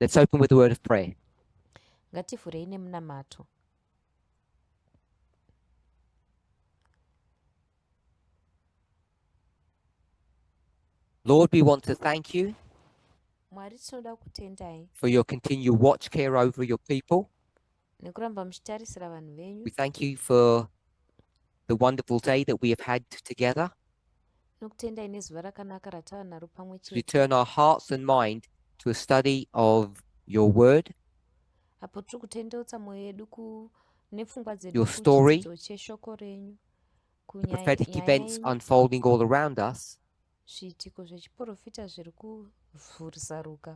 Let's open with a word of prayer. Ngativhurei nemunamato. Lord, we want to thank you Mwari, tinoda kutendai for your continued watch care over your people. nekuramba muchitarisira vanhu venyu. We thank you for the wonderful day that we have had together. Nokutendai nezuva rakanaka ratava naro pamwe We chete. turn our hearts and mind to a study of your word, Apo tiri kutendeutsa mwoyo yedu nepfungwa dzedu your story, kuchidzidzo cheshoko renyu, the prophetic kunyaya events yenyu, unfolding all around us. zviitiko zvechiprofita zviri kuvhurisaruka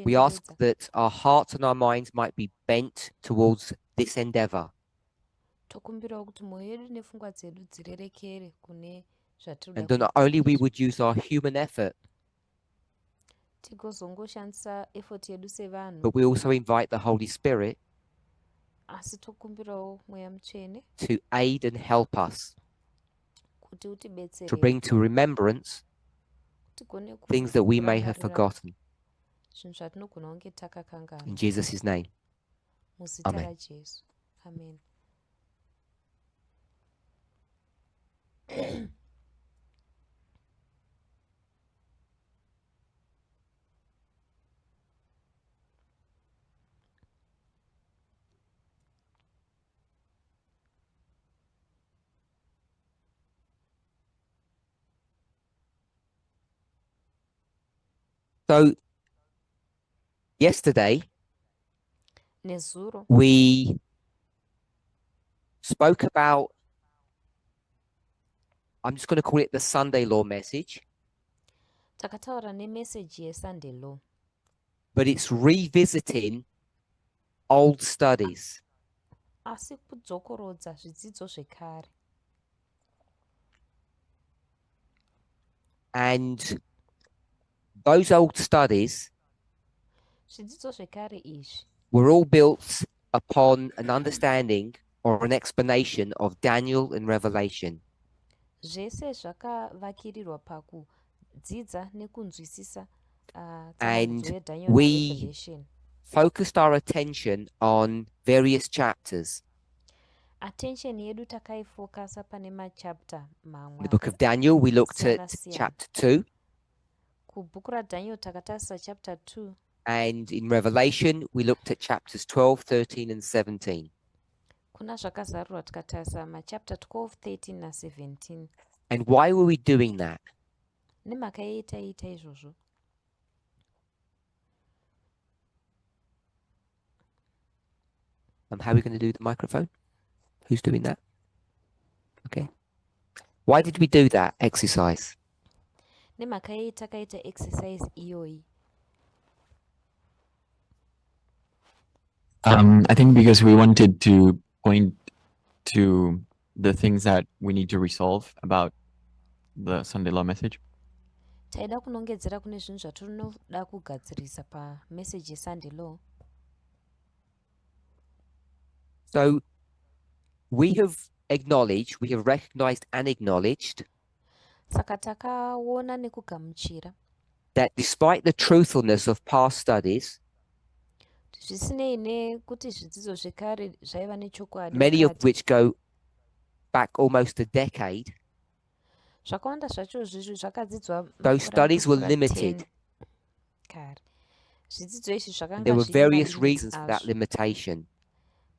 We ask zvakatitenderedza. that our hearts and our minds might be bent towards this endeavor. Tokumbirawo kuti mwoyo yedu nepfungwa dzedu dzirerekere kune zvatiri And kuda that not only we kuita, would use our human effort, tigozongoshandisa efoti yedu sevanhu, but we also invite the Holy Spirit asi tokumbirawo mweya mutsvene to aid and help us, kuti to utibetsere bring to remembrance tigone things that we may have kurangarira forgotten. zvinhu zvatinogona kunge takakangana. In Jesus' name. Muzita Amen. raJesu. Amen. So, yesterday, Nezuro we spoke about, I'm just going to call it the Sunday law message, takataura nemeseji yeSunday law, but it's revisiting old studies. asi kudzokorodza zvidzidzo zvekare. And those old studies Zvidzidzo zvekare izvi were all built upon an understanding or an explanation of Daniel and Revelation. zvese zvakavakirirwa pakudzidza nekunzwisisa And tsanangudzo yeDaniel we naRevelation. focused our attention on various chapters. Attention yedu takaifokasa pane machapter In mamwe the book of Daniel, we looked at akasiyana-siyana. chapter 2, Kubhuku raDaniel takatarisa chapter 2, and in Revelation, we looked at chapters 12, 13, and 17. kuna zvakazarurwa tikatarisa machapter 12, 13 na17. And why were we doing that? Nemhaka yei taiita izvozvo? How are we going to do the microphone? Who's doing that? Okay. Why did we do that exercise? Nemhaka yei takaita exercise iyoyi? I think because we wanted to point to the things that we need to resolve about the Sunday law message. Taida kunongedzera kune zvinhu zvatinoda kugadzirisa pameseji yeSunday law. So we have recognized and acknowledged Saka takaona nekugamuchira that despite the truthfulness of past studies, zvisinei nekuti zvidzidzo zvekare zvaiva nechokwadi many of mukati, which go back almost a decade, zvakawanda zvacho zvizvi zvakadzidzwa those studies were makore limited. 10 kare. Zvidzidzo izvi And zvakanga there were zvine various malimits reasons for that azvo. limitation.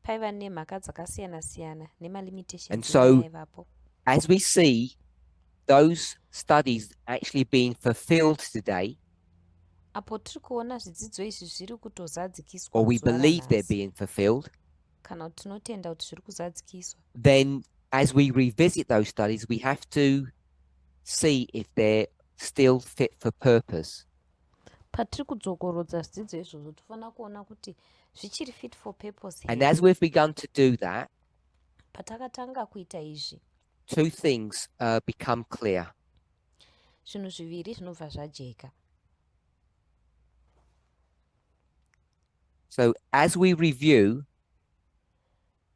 Paiva nemhaka dzakasiyana-siyana And nemalimitations so, aivapo. as we see those studies actually being fulfilled today, Apo tiri kuona zvidzidzo izvi zviri kutozadzikiswa or we zuva believe they're ranhasi, being fulfilled, kana kuti tinotenda kuti zviri kuzadzikiswa, then as we revisit those studies, we have to see if they're still fit for purpose. patiri kudzokorodza zvidzidzo izvozvo tofanira kuona kuti zvichiri fit for purpose And here. as we've begun to do that, Patakatanga kuita izvi, two things become clear. zvinhu zviviri zvinobva zvajeka. So as we review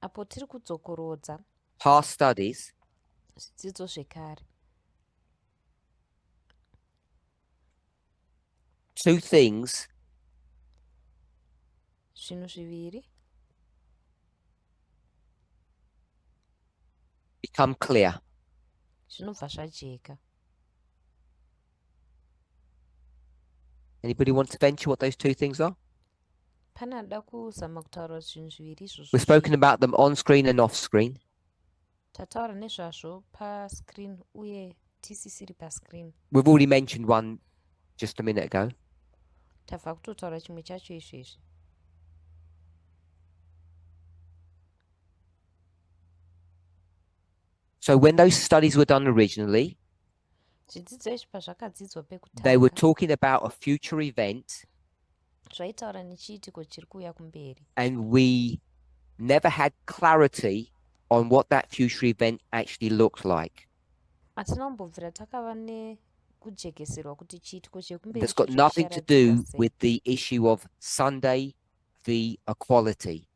Apo tiri kudzokorodza past studies, zvidzidzo zvekare, two things zvinhu zviviri become clear. zvinobva zvajeka. Anybody want to venture what those two things are? Pane ada kuzama kutaura zvinhu zviviri izvozvo. We've spoken about them on screen and off screen. Tataura nezvazvo pascreen uye tisisiri pascreen. We've already mentioned one just a minute ago. Tabva kutotaura chimwe chacho izvezvi. So when those studies were done originally, Zvidzidzo izvi pazvakadzidzwa they were pekutanga talking about a future event, zvaitaura nechiitiko chiri kuuya kumberi. and we never had clarity on what that future event actually looked like. Hatina kumbobvira takava nekujekeserwa kuti chiitiko chekumberi That's got ichocho nothing to chicharatidzika do sei. with the issue of Sunday v equality.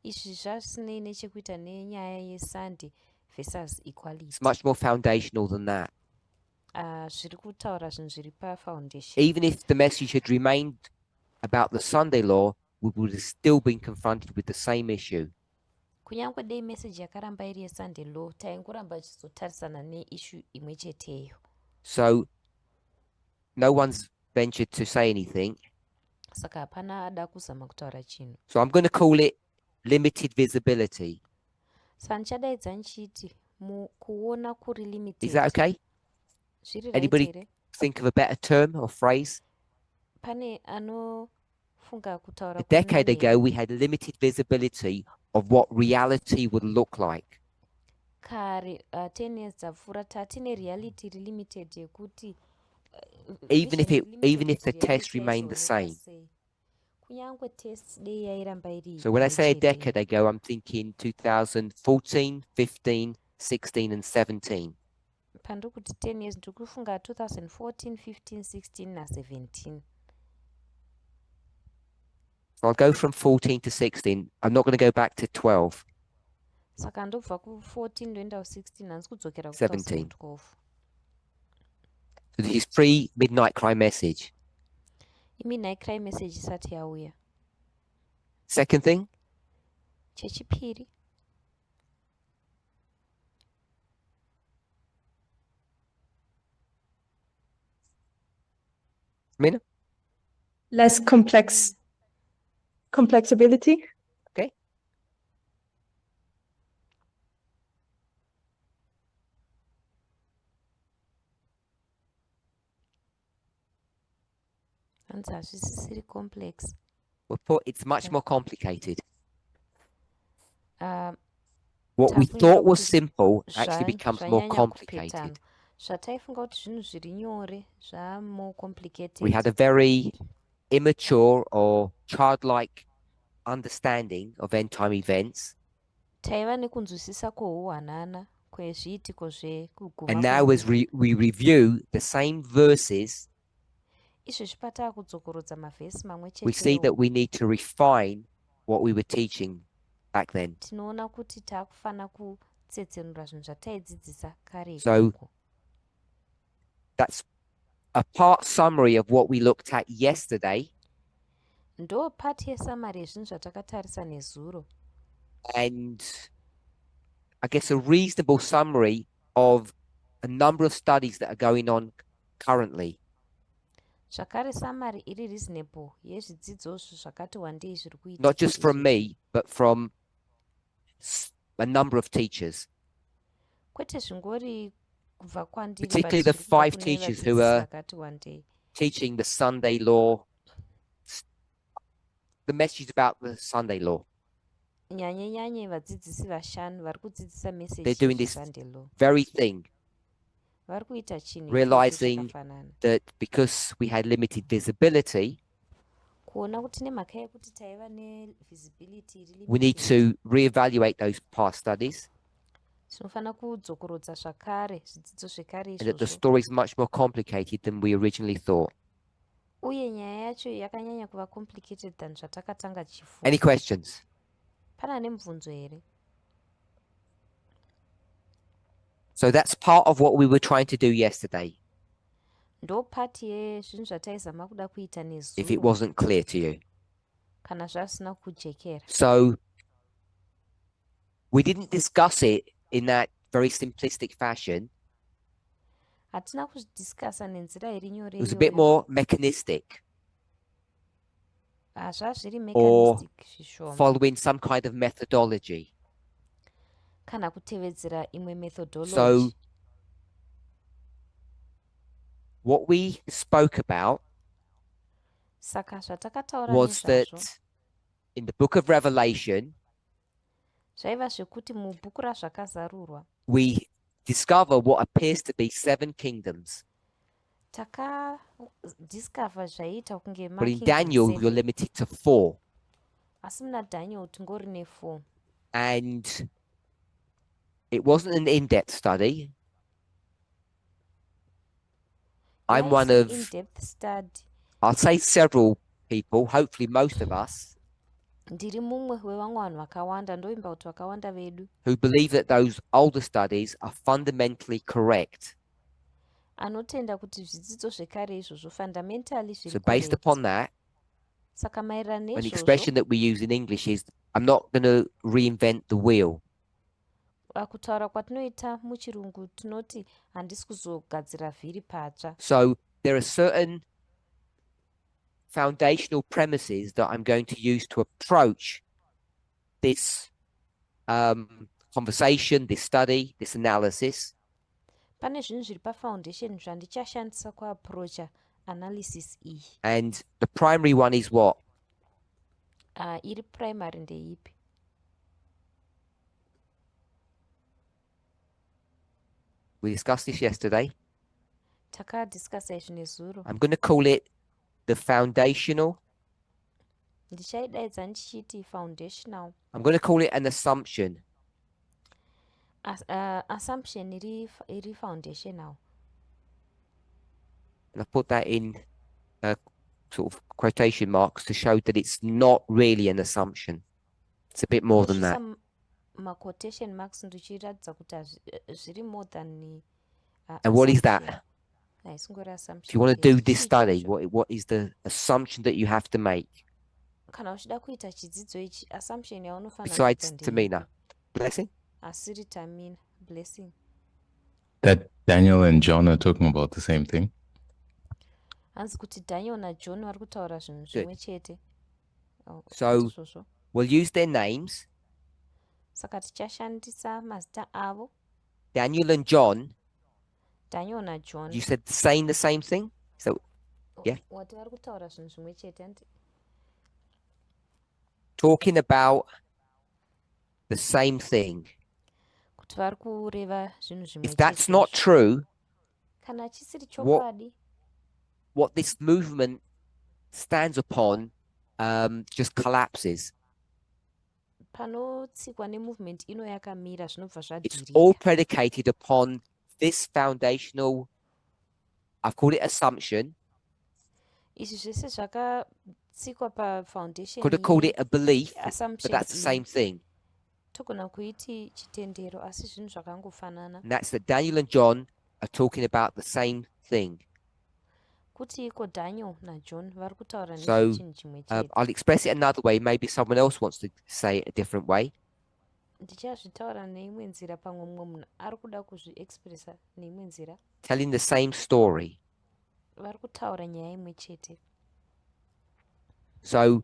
Izvi zvasinei nechekuita nenyaya yeSunday versus equality. It's much more foundational than that. Zviri kutaura zvinhu zviri pafoundation. Even if the message had remained about the Sunday law, we would have still been confronted with the same issue. Kunyange dei message yakaramba iri yeSunday law taingoramba chizotarisana neissue imwe cheteyo. So no one's ventured to say anything. Saka hapana ada kuzama kutaura chinhu. So I'm going to call it limited visibility. Saka ndichadaidza nchiti kuona kuri limited. Is that okay? Zviri Anybody right here? think of a better term or phrase? Pane anofunga kutaura A decade kunani. ago, we had limited visibility of what reality would look like. Kare 10 years dzapfuura tatine reality iri limited yekuti Even if vision even if the limited test reality remained the yaizooneka same. sei. Kunyange test dei yairamba iri So when I say a imwe chete. decade ago, I'm thinking 2014, 15, 16, and 17. Pandiri kuti 10 years ndiri kufunga 2014, 15, 16 na17. So I'll go from 14 to 16. I'm not going to go back to 12. Saka ndobva ku14 ndoenda ku16 handisi kudzokera 17. ku2012. So this is pre-midnight cry message. Midnight cry message isati yauya. Second thing, Chechipiri Mina? Less complexability. Okay. hanzi hazvisisiri complex. It's much more complicated. Uh, What we Takuita thought was kuti simple actually becomes more zvanyanya complicated. kupetana. Zvataifunga kuti zvinhu zviri nyore more complicated. We had a very immature or childlike understanding of end time events. Taiva nekunzwisisa kwohuhwanana kwezviitiko zvekuguma And now as we review the same verses, izvezvi pataa kudzokorodza mavhesi mamwe we see chetewo that we need to refine what we were teaching back then. tinoona kuti taakufana kutsetsenura zvinhu zvataidzidzisa kare So- ikoko. That's a part summary of what we looked at yesterday. Ndo pati yesamari yezvinhu zvatakatarisa nezuro. And I guess a reasonable summary of a number of studies that are going on currently. Zvakare samari iri reasonable yezvidzidzo zvakati wandei zviri kuitika Not just from izvezvi. me, but from a number of teachers, Kwete zvingori kubva kwandiri, particularly but the zviri kubva 5 kune teachers who vadzidzisi are vakati wandei. teaching the Sunday law, the message about the Sunday law. Nyanye vadzidzisi vashanu vari kudzidzisa They're message doing this Sunday law. very thing, Vari kuita chinhu realizing chakafanana. that because we had limited visibility, Kuona kuti nemhaka yekuti taiva nevisibility iri we need limited, to reevaluate those past studies, tinofanira kudzokorodza zvakare zvidzidzo zvekare and that the izvozvo. story is much more complicated than we originally thought. Uye nyaya yacho yakanyanya kuva complicated than zvatakatanga Any chifunga. questions? Pana nemubvunzo here? So that's part of what we were trying to do yesterday, Ndo pati yezvinhu zvataizama kuda kuita if it nezuro wasn't clear to you. kana zvasina kujekera. So we didn't discuss it in that very simplistic fashion. Hatina kuzvidiscasa nenzira iri nyore It was a bit iyoyo. more mechanistic Zvazviri or mechanistic zvishoma following some kind of methodology. kana kutevedzera imwe So methodology. what we spoke about Saka zvatakataura was that nezvazvo in the book of Revelation, zvaiva zvekuti mubhuku razvakazarurwa we discover what appears to be 7 kingdoms. takadiscover zvaiita kunge But in makingdom Daniel, you're 7 limited to 4. asi muna Daniel tingori ne4. And it wasn't an in-depth study. I'm one of, in-depth study. I'll say several people, hopefully most of us, Ndiri mumwe wevamwe vanhu vakawanda, ndoimba kuti vakawanda vedu who believe that those older studies are fundamentally correct. anotenda kuti zvidzidzo zvekare izvozvo fundamentally So zviri based correct. upon that, Saka maererano an nezvozvo expression that we use in English is, I'm not going to reinvent the wheel. kutaura kwatinoita muchirungu tinoti handisi kuzogadzira vhiri patsva. So there are certain foundational premises that I'm going to use to approach this conversation, this study, this analysis. Pane zvinhu zviri pafoundation zvandichashandisa kuaprocha analysis iyi. And the primary one is what? Iri primary ndeipi? We discussed this yesterday. Takadiscussa izvi nezuro. I'm going to call it the foundational. Ndichaidaidza ndichiti foundational. I'm going to call it an assumption. Assumption iri foundational. And I put that in sort of quotation marks to show that it's not really an assumption. It's a bit more than that. Ma-quotation marks ndichiratidza kuti zviri more than And what is that? haisingori assumption. If you want to do this study, what is the assumption that you have to make? Kana uchida kuita chidzidzo ichi, assumption yaunofanira Besides kuita Tamina. Blessing? asiri Tamina. Blessing. That Daniel and John are talking about the same thing. Hanzi kuti Daniel naJohn vari kutaura zvinhu zvimwe chete. So we'll use their names. Saka tichashandisa mazita avo. Daniel and John. Daniel naJohn. You said saying the same thing? So, yeah. Wati vari kutaura zvinhu zvimwe chete. Talking about the same thing. Kuti vari kureva zvinhu zvimwe chete. If that's not true, kana chisiri chokwadi, what this movement stands upon just collapses. panotsikwa nemovement ino yakamira zvinobva It's all zvadhirika. predicated upon this foundational, I've called it assumption, Izvi zvese zvakatsikwa pafoundation could have called it a belief, but assumption that's the same thing. togona kuiti chitendero asi zvinhu zvakangofanana. And that's that Daniel and John are talking about the same thing. Kuti iko Daniel naJohn vari kutaura So, nezvechinhu chimwe chete. I'll express it another way. Maybe someone else wants to say it a different way. Ndichazvitaura neimwe nzira pamwe mumwe munhu ari kuda kuzviexpressa neimwe nzira. Telling the same story. Vari kutaura nyaya imwe chete. So,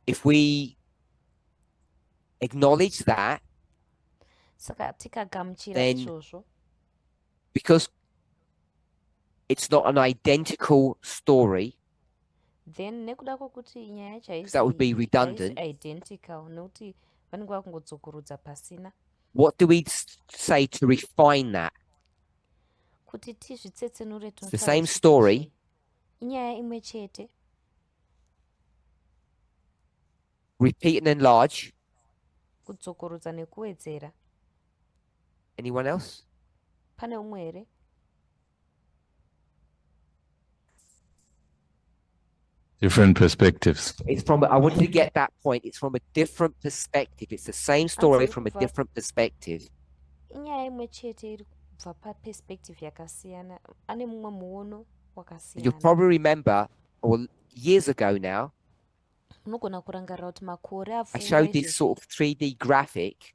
if we acknowledge that, Saka tikagamuchira Then- izvozvo, because it's not an identical story, then nekuda kwokuti nyaya because that would be redundant, identical nokuti vanenge vakungodzokorudza pasina, what do we say to refine that? kuti tizvitsetsenure It's the same tinotaura story, chete. Inyaya imwe chete, repeat and enlarge. kudzokorudza nekuwedzera. Anyone else? Pane umwe here? Different perspectives. It's from, I want you to get that point. It's from a different perspective. It's the same story from a different perspective. Inyaya imwe chete iri kubva paperspective yakasiyana, ane mumwe muono You'll wakasiyana. probably remember, or years ago now, unogona kurangarira kuti makore I showed apfuura this sort of 3D graphic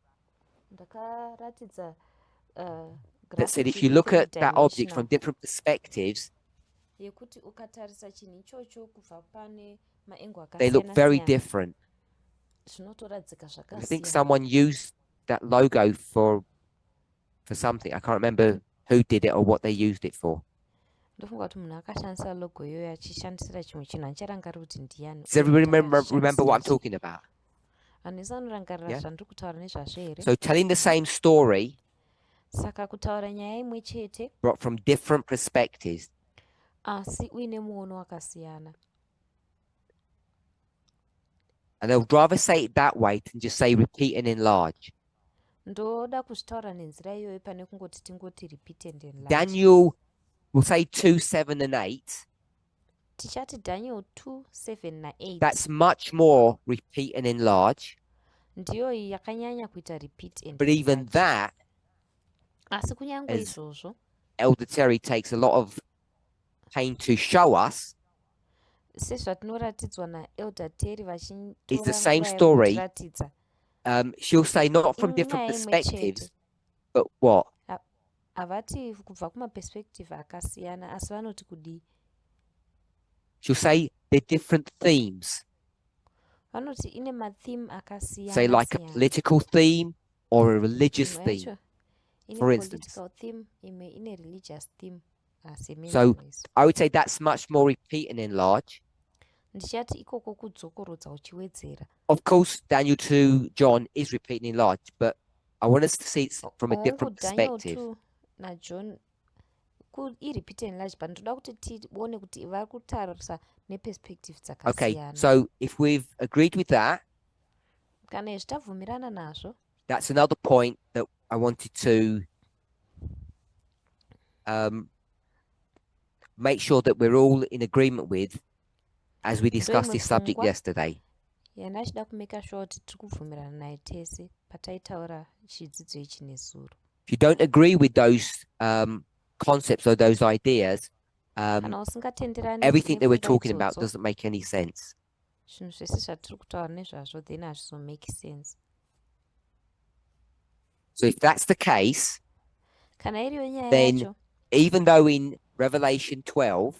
ndakaratidza that said if you graphic look at that object from three-dimensional different perspectives, yekuti ukatarisa chinhu ichocho kubva pane maengo they look very akasiyana-siyana different. zvinotoradzika And I think zvakasiyana. someone used that logo for something. I can't remember who did it or what they used it for. ndofunga kuti munhu akashandisa logo iyoyo achishandisira chimwe chinhu handicharangariri kuti ndiani Does everybody remember what I'm talking about? vanhu vese vanorangarira Yeah. zvandiri kutaura nezvazvo here. So telling the same story Saka kutaura nyaya imwe chete but from different perspectives. asi uine muono wakasiyana. And they'll rather say it that way than just say repeat and enlarge. Ndoda kuzvitaura nenzira iyoyo pane kungoti tingoti repeat and enlarge. Daniel will say 2, 7 and 8. Tichati Daniel 2, 7 na8 That's much more repeat and enlarge. ndiyo yakanyanya kuita repeat and But even enlarge. that, Asi kunyange as izvozvo Elder Terry takes a lot of pain to show us, sezvatinoratidzwa naelder Terry it's the vachitora same nguva story. yekutiratidza She'll say not from Inyaya different imwe perspectives, chete. but what? havati kubva kumaperspective akasiyana asi vanoti kudii, She'll say they're different themes. vanoti ine matheme Say like a akasiyana-siyana. political theme or a religious Imwe theme. yacho ine for instance. political theme, imwe ine religious theme. So I would say that's much more repeat and enlarge. ndichati ikoko kudzokorodza uchiwedzera. Of course, Daniel 2, John is repeat and enlarge, but I want us to see it from a different Daniel perspective. 2 naJohn irepeat and enlarge, but ndoda kuti tione kuti vari kutarisa neperspective Okay, dzakasiyana. so if we've agreed with that, Kana izvi tabvumirana nazvo, that's another point that I wanted to make sure that we're all in agreement with as we discussed this subject pfungwa. yesterday. ndachida kumeka sure kuti tiri kubvumirana naye tese pataitaura chidzidzo ichi nesuro. If you don't agree with those concepts or those ideas, Kana usingatenderani everything that we're nepfungwa talking about idzodzo, doesn't make any sense. zvinhu zvese zvatiri kutaura nezvazvo then hazvizomake sense. So if that's the case, Kana iriyo nyaya Then- yacho, even though in Revelation 12,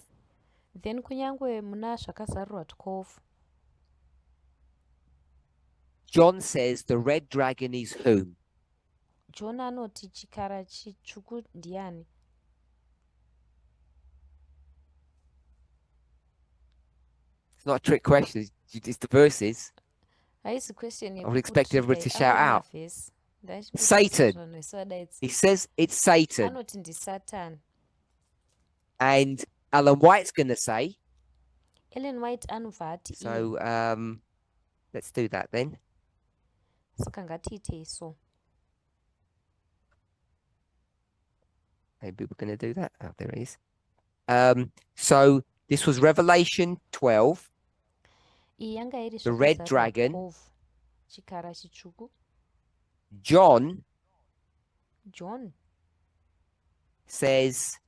then kunyangwe muna zvakazarurwa 12 John says the red dragon is whom? John anoti chikara chitsvuku ndiani? It's not a trick question, it's the verses. Haisi question I would expect everybody to shout out. out. Satan. He says it's Satan. Anoti ndisatani. And Alan White's going to say, Ellen White anobva ati iye. so let's do that then. Saka ngatiite so. Maybe we're going to do that. Oh, there it is. So this was Revelation 12. Iyi yanga iri The red zvakazarurwa dragon. 12. Chikara chitsvuku. John John says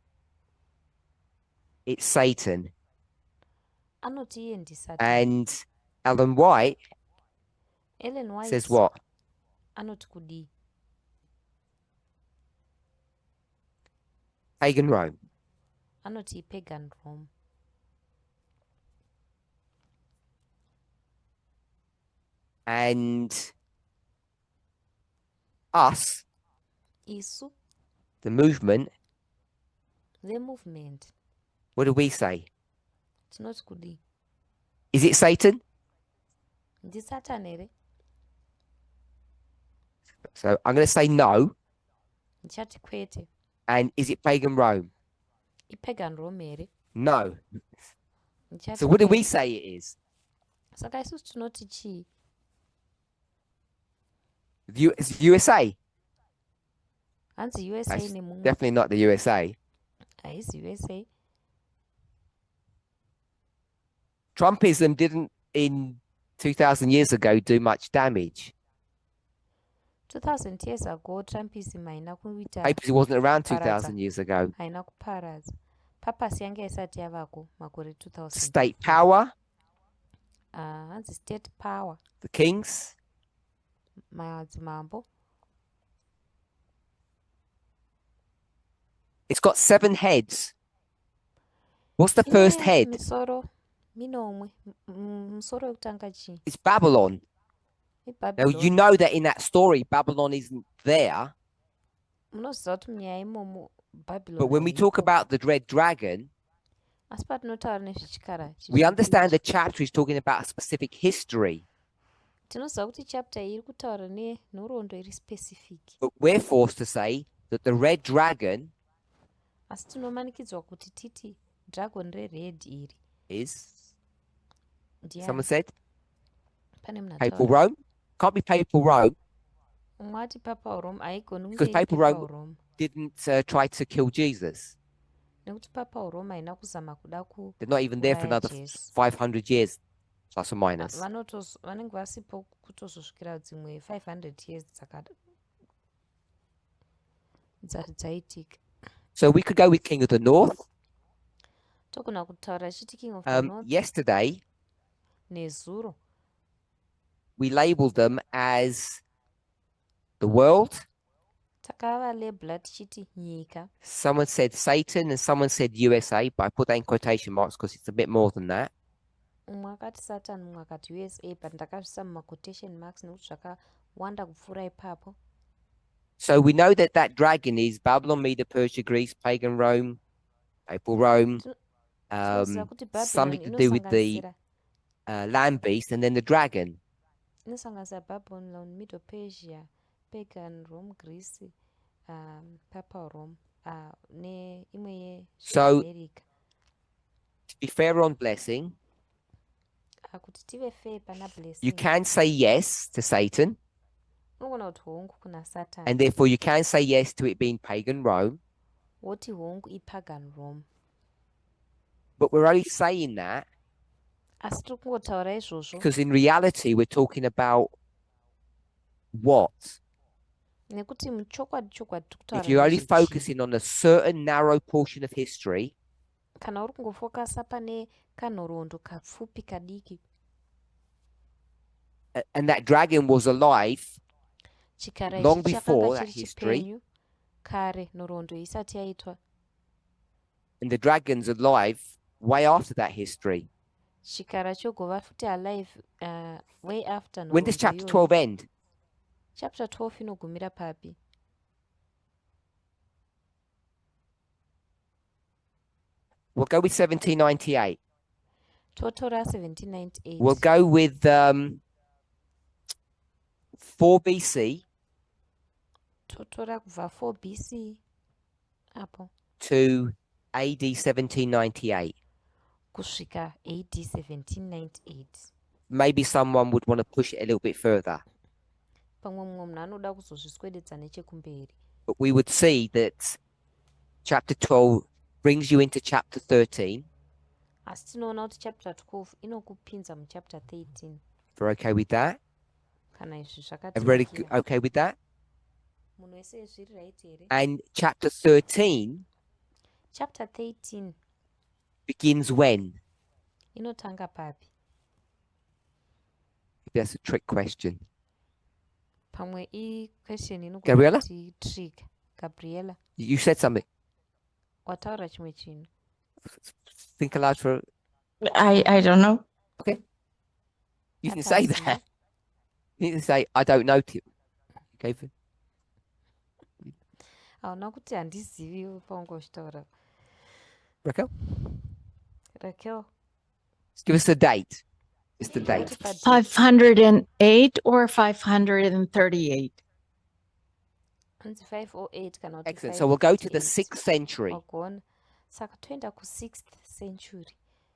it's Satan. anoti iye ndisatani. And Alan White Ellen White says what? anoti kudii? Pagan Rome. Anoti pagan Rome. And us, Isu, the movement, the movement. what do we say? Tinoti kudii? Is it Satan? Ndisatani here? So I'm going to say no. Ndichati kwete. And is it pagan Rome? Ipagan Rome here? No. Ndichati So what do we kwete. say it is? Saka isusu tinoti chii? It's USA? Hanzi USA That's nemumwe. definitely not the USA. Haisi USA. Trumpism didn't, in 2,000 years ago, do much damage. 2000 years ago, Trumpism haina kuita, Papacy wasn't around Paradza. 2,000 years ago. haina kuparadza. Papasi yanga isati yavako makore 2000. State power, hanzi state power, the kings. madzimambo. It's got 7 heads. What's the first head? Misoro minomwe. Musoro wekutanga chii? It's Babylon. Now, you IBabylon. know that in that story, Babylon isn't there. Munoziva kuti munyaya imomo Babylon But when we talk haipo. about the red dragon, Asi patinotaura nezvechikara we understand chitsuku the chapter is talking about a specific history. tinoziva kuti chapter iyi iri kutaura nenhoroondo iri specific. But we're forced to say that the red dragon Asi tinomanikidzwa kuti titi dragon rered iri is, ndiani? someone said, Pane munhu Papal ataura. Rome. Can't be Papal Rome Umwe ati Papa Rome haigoni kunge because iri Papal Papa Rome Rome. didn't try to kill Jesus. Nekuti Papa Rome haina kuzama kuda They're not even there for kuuraya another Jesu. 500 years, plus or minus. Vanenge vasipo kutozosvikira dzimwe 500 years dzaitika. So we could go with King of the North. Togona kutaura chiti King of the North Yesterday, nezuro. we labeled them as the world. Takavalabhela tichiti nyika. Someone said Satan and someone said USA, but I put that in quotation marks because it's a bit more than that. Umwe akati Satan, umwe akati USA, but ndakazvisa mumaquotation marks nekuti zvakawanda kupfuura ipapo. So we know that that dragon is Babylon, Media, Persia, Greece, pagan Rome, Papal Rome, Tinoziva kuti Babylon something to do with the land beast, and then the dragon. inosanganisira Babylon, Middle Persia, pagan Rome, Greece, Papa Rome, neimwe So- yeAmerica. To be fair on blessing, Kuti tive fair pana you blessing. can say yes to Satan, Unogona kuti hongu kuna Satan. and therefore you can say yes to it being pagan Rome. Woti hongu ipagan Rome. But we're only saying that Asi tiri kungotaura izvozvo because in reality we're talking about what? nekuti muchokwadi tiri If kutaura you're only nezvechii. focusing on a certain narrow portion of history, Kana uri kungofokasa pane kanhoroondo kapfupi kadiki, and that dragon was alive chikara long ichi before chakanga that chiri history, chipenyu kare nhoroondo isati yaitwa, and the dragon's alive way after that history. chikara chogova futi alive way after When does nhoroondo chapter iyoyo. 12 end? Chapter 12 inogumira papi? We'll go with 1798. Totora 1798. We'll go with 4 BC Totora kubva 4 BC apo to AD 1798. kusvika AD 1798. Maybe someone would want to push it a little bit further. Pamwe mumwe munhu anoda kuzozviswededza nechekumberi. But we would see that chapter 12 brings you into chapter 13. Asi tinoona kuti chapter 12 inokupinza muchapter 13. If we're okay with that. Kana izvi Everybody zvakatinakira. okay with that? Munhu wese zviri right here. And chapter 13 Chapter 13 begins when? inotanga papi? That's a trick question. Pamwe question Gabriella? inogona trick. Gabriella, You said something. wataura chimwe chinhu. Think aloud for. I don't know. You can say Hataziva. that. You can say, I don't know. Okay. Hauna kuti handizivi paungozvitaura. Raquel, Raquel, just give us a date. It's the date. kuti padate 508 or 538? hanzi 508 kana kuti Excellent. So we'll go to the 538. 6th century. Wagona. Saka toenda ku6th century.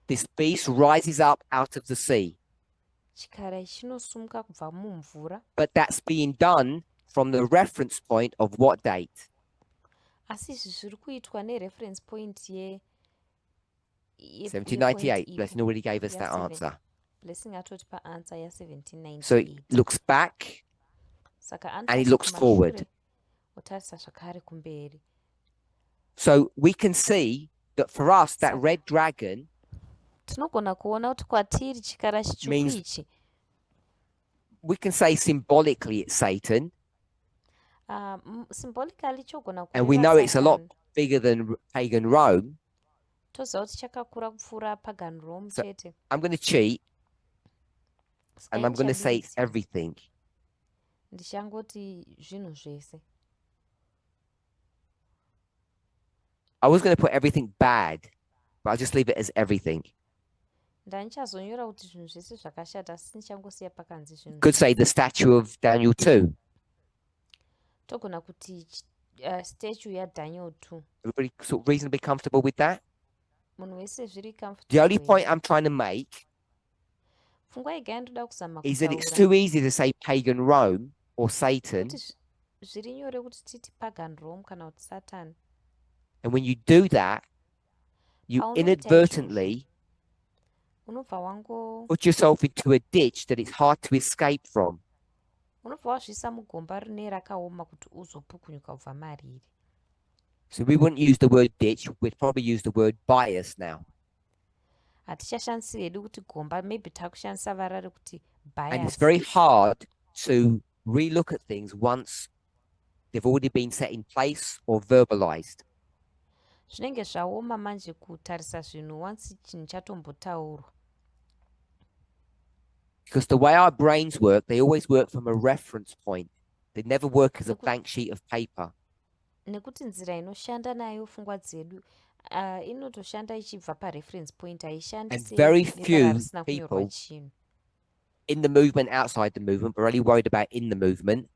This beast rises up out of the sea. Chikara ichi chinosumuka kubva mumvura. But that's being done from the reference point of what date? Asi izvi zviri kuitwa nereference point ye 1798. Blessing already gave us that answer. Blessing atoti paanswer ya1798. So it looks back Saka and it looks forward. Otarisa zvakare kumberi. So we can see that for us, that red dragon tinogona kuona kuti kwatiri chikara chitsvuku Means- ichi We can say symbolically it's Satan, symbolically chogona and we kureva know it's a lot Satan. bigger than pagan Rome. Toziva kuti chakakura kupfuura pagan Rome So- chete. I'm going to cheat, Saka and I'm going to say it's ndichabiridzira. everything. Ndichangoti zvinhu zvese. I was going to put everything bad, but I'll just leave it as everything. Ndandichazonyora kuti zvinhu zvese zvakashata asi ndichangosiya pakanzi zvinhu. Could say the statue of Daniel 2. Togona kuti statue yaDaniel 2. Everybody sort of reasonably comfortable with that? Munhu wese zviri The only comfortable. point I'm trying to make Pfungwa yega yandoda kuzama is that it's kutaura too easy to say pagan Rome or Satan. kuti zviri nyore kuti titi pagan Rome kana kuti Satan. And when you do that, you Paunoita inadvertently Unobva wango put yourself into a ditch that it's hard to escape from. unobva wazvisa mugomba rine rakaoma kuti uzopukunyuka kubva mariri. So we wouldn't use the word ditch, we'd probably use the word bias now. Hatichashandisi hedu kuti gomba, maybe takushandisa vara rekuti And it's bias. very hard to relook at things once they've already been set in place or verbalized. Zvinenge zvaoma manje kutarisa zvinhu once chinhu chatombotaurwa. Because the way our brains work, they always work from a reference point. They never work as a blank sheet of paper. Nekuti nzira inoshanda nayo pfungwa dzedu inotoshanda ichibva pareference point, haishandi And very nevara few risina kunyorwa people chinhu. in the movement, outside the movement, we're only worried about in the movement,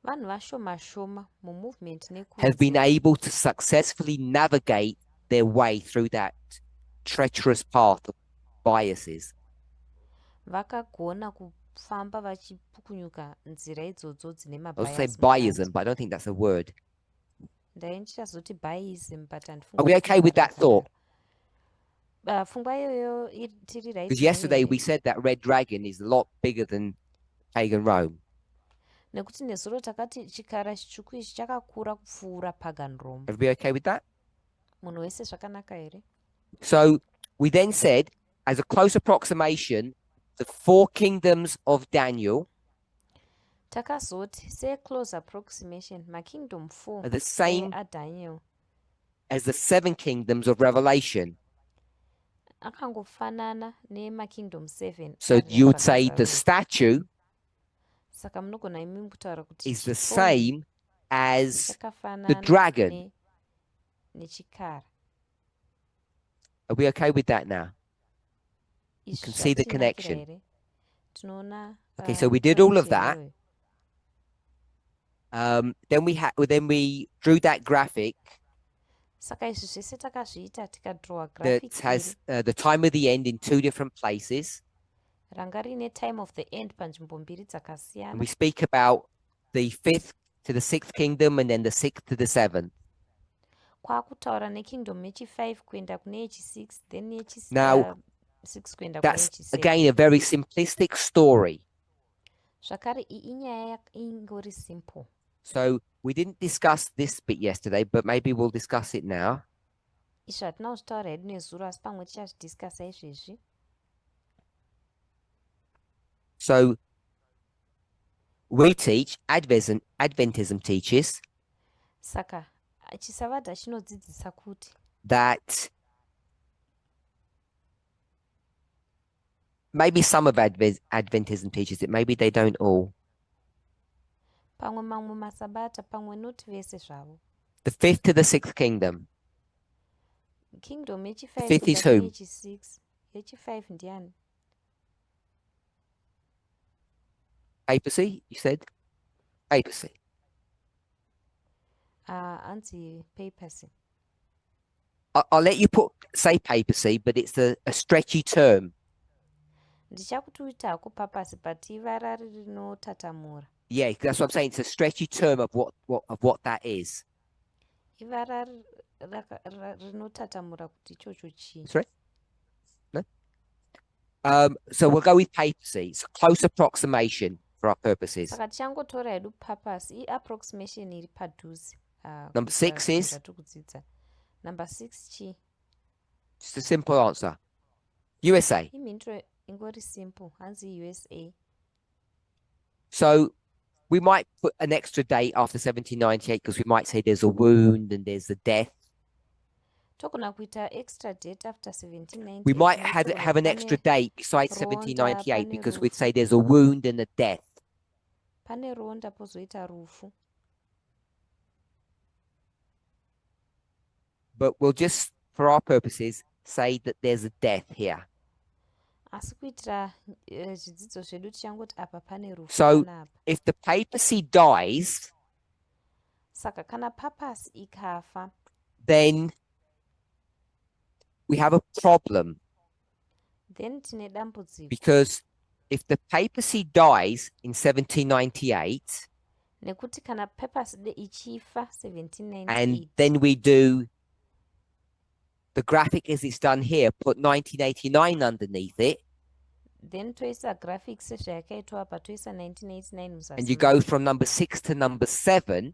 Vanhu vashoma mumovement have been nekunze able to successfully navigate their way through that treacherous path of biases. vakagona kufamba vachipukunyuka nzira idzodzo dzine I was say mabias mukati. biasm, but I don't think that's a word. Ndaye ndichazoti biasm but Are we okay with that thought? pfungwa iyoyo tiri right. Because yesterday we said that red dragon is a lot bigger than pagan Rome. Nekuti nezuro takati chikara chitsvuku ichi chakakura kupfuura pagan Rome. Everybody okay with that? Munhu wese zvakanaka here? So we then said, as a close approximation, the 4 kingdoms of Daniel Takazoti se-close approximation makingdom 4 are the same aDaniel as the 7 kingdoms of Revelation. akangofanana nemakingdom 7. So you would say the statue Saka munogona imi kutaura kuti is the chifumi same as the chakafanana dragon. nechikara. Are we okay with that now? Izvi can see the zvatinakira connection. here? Tinoona Okay, so we did all of that. connection iyoyo. Then we drew that graphic Saka izvi zvese takazviita tikadrawa that graphic has the time of the end in 2 different places. ranga rine time of the end panzvimbo mbiri And dzakasiyana. we speak about the 5th to the 6th kingdom and then the 6th to the 7th. Kwakutaura nekingdom yechi5 kuenda kune yechi6 then Now, yechi6 kuenda kune That's yechi7. again a very simplistic story. Zvakare iyi inyaya ingori simple. So we didn't discuss this bit yesterday, but maybe we'll discuss it now. Izvi hatina kuzvitaura hedu nezuro asi pamwe tichazvidhiskasa izvezvi. So we teach, Adventism teaches Saka chisavadha chinodzidzisa kuti that maybe some of Adventism teaches it, maybe they don't all. pamwe mamwe masabata pamwe noti vese zvavo. The 5th to the 6th kingdom. Kingdom yechi5 The fifth is kuenda who? kune yechi6. Yechi5 ndiani? Papacy, you said? Papacy. Anzi papacy. I'll let you say papacy, but it's a stretchy term. Ndichakutuita hako papasi but ivara rinotatamura. Yeah, that's what I'm saying. It's a stretchy term of what that is. Ivara rinotatamura kuti ichocho chii. Sorry? No? So we'll go with papacy. It's a close approximation for our purposes. Saka tichangotora hedu papasi i-approximation iri padhuze. Number 6 is? Zvatiri kudzidza. Number 6 chii? Just a simple answer. USA. imhinduro ingori simple hanzi USA. So we might put an extra date after 1798 because we might say there's a wound and there's a death. Togona kuita extra date after 1798. We might have an extra date besides ronda, 1798 pane because we'd rufu. say there's a wound and a death. Pane ronda pozoita rufu. But we'll just, for our purposes, say that there's a death here. Asi kuitira zvidzidzo zvedu tichangoti apa pane rufu So panapa. if the papacy dies, Saka kana papasi ikafa, then we have a problem, then tine dambudziko. because if the papacy dies in 1798 Nekuti kana papasi ichifa and 1798. then we do the graphic as it's done here, put 1989 underneath it, Then toisa graphics zvayakaitwa apa toisa 1989 muzasi. and you go from number 6 to number 7,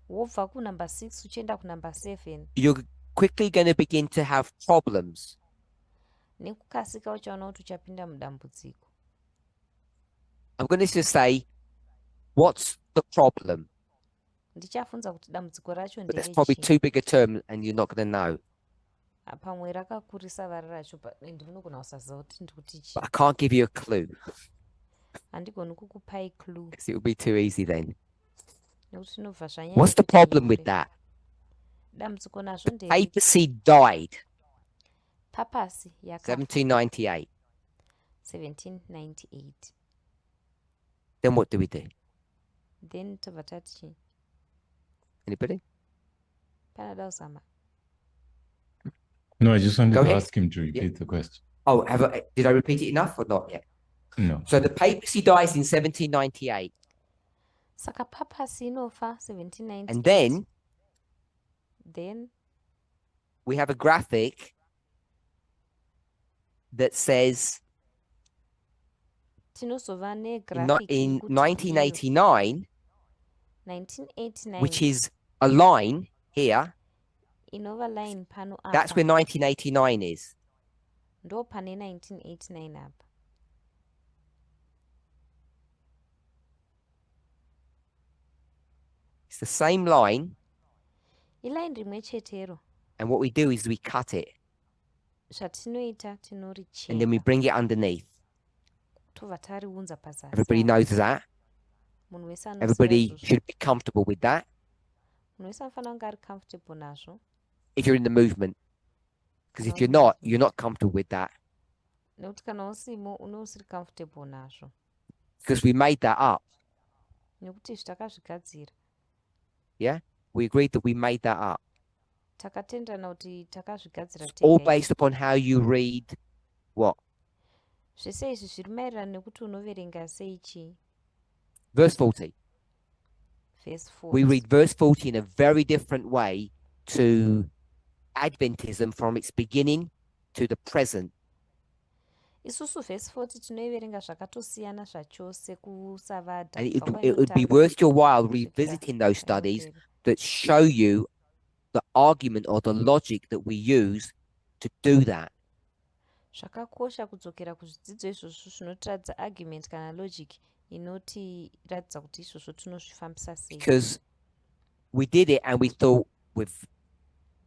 Wobva kunumber 6 uchienda kunumber 7. you're quickly going to begin to have problems. Nekukasika uchaona kuti uchapinda mudambudziko. I'm going to just say, what's the problem? Ndichafunza kuti dambudziko racho But that's probably nderechii. too big a term and you're not going to know. Pamwe rakakurisa vari racho ndinogona kusaziva kuti ndikuti chii. But I can't give you a clue Handigoni kukupai clue because it would be too easy then. nekuti zvinobva zvanyanya. What's the problem with that? Dambudziko nazvo ndere Papacy died papasi yakafa 1798. 1798. Then what do we do? Then tobva tati chii? Anybody? Panada kuzama. No, I just wanted Go to ahead. ask him to repeat the question. Oh, did I repeat it enough or not yet? No. So the papacy dies in 1798, Saka papasi inofa 1798. and then Then we have a graphic that says tinozova in negraphic in yekuti 1989, 1989 which is a line here, inova line pano that's apa where 1989 is. ndo pane 1989 apa. It's the same line, Iline rimwe chetero. and what we do is we cut it Zvatinoita and then we tinoricheka bring it underneath. tobva tariunza pazasi. Everybody knows that. Munhu wese anoziva Everybody izvozvo. should be comfortable with that Munhu wese anofanira kunge ari comfortable nazvo. if you're in the movement. Because if you're not, you're not comfortable with that. Nekuti kana usimo usiri comfortable nazvo. Because we made that up. Nekuti izvi takazvigadzira. We agreed that we made that up. Takatenderana kuti takazvigadzira All tega. based upon how you read what? Zvese izvi zviri maererano nekuti unoverenga sei chii. Verse 40. Verse 4. We read verse 40 in a very different way to Adventism from its beginning to the present. Isusu verse 40 tinoiverenga zvakatosiyana zvachose kusavadha. And it would be worth your while revisiting those studies that show you the argument or the logic that we use to do that. Zvakakosha kudzokera kuzvidzidzo izvozvo zvinotiradza argument kana logic inotiradza kuti izvozvo tinozvifambisa sei. Because we did it and we thought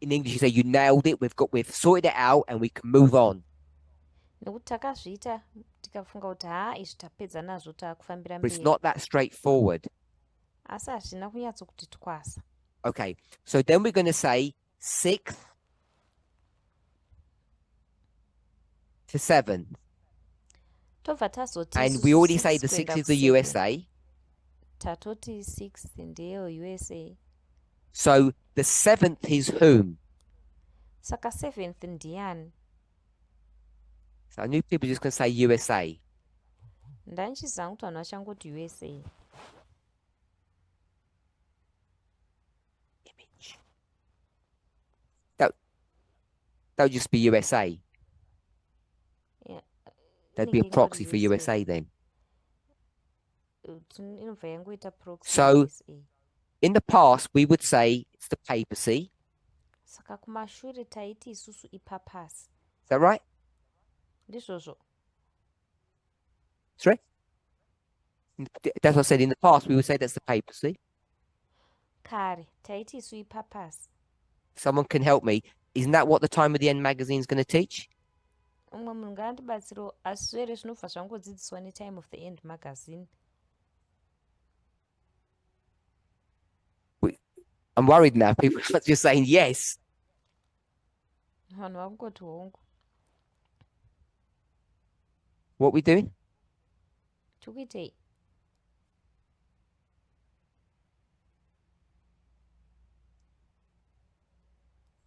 in English you say you nailed it, we've sorted it out and we can move on. Nekuti takazviita tikafunga kuti izvi tapedza nazvo taakufambira But it's mberi. not that straightforward. Asi hazvina kunyatsokuti twasa. Okay, so then we're going to say 6th to 7th. Tobva tazoti And isusu we already 6 say the kuenda 6th is the ku7. USA. Tatoti 6 ndeyo USA. So the 7th is whom? Saka 7th ndiani? So I knew people were just going to say USA. Ndandichizanga kuti vanhu vachangoti USA. Image. That would just be USA. Yeah. There'd be a Inenge ingori proxy for USA then. Inobva yangoita proxy So- USA. In the past, we would say it's the papacy. Saka kumashure taiti isusu ipapasi. Is that right? ndizvozvo. Sorry? That's what I said. In the past, we would say that's the papacy. Kare taiti isu ipapasi. Someone can help me. Isn't that what the Time of the End magazine is going to teach? Umwe munhu ngaandibatsirewo, asi zvere zvinobva zvangodzidziswa neTime of the End magazine. I'm worried now. People are just saying yes. Vanhu vakungoti hongu. What we doing? Tikuitei.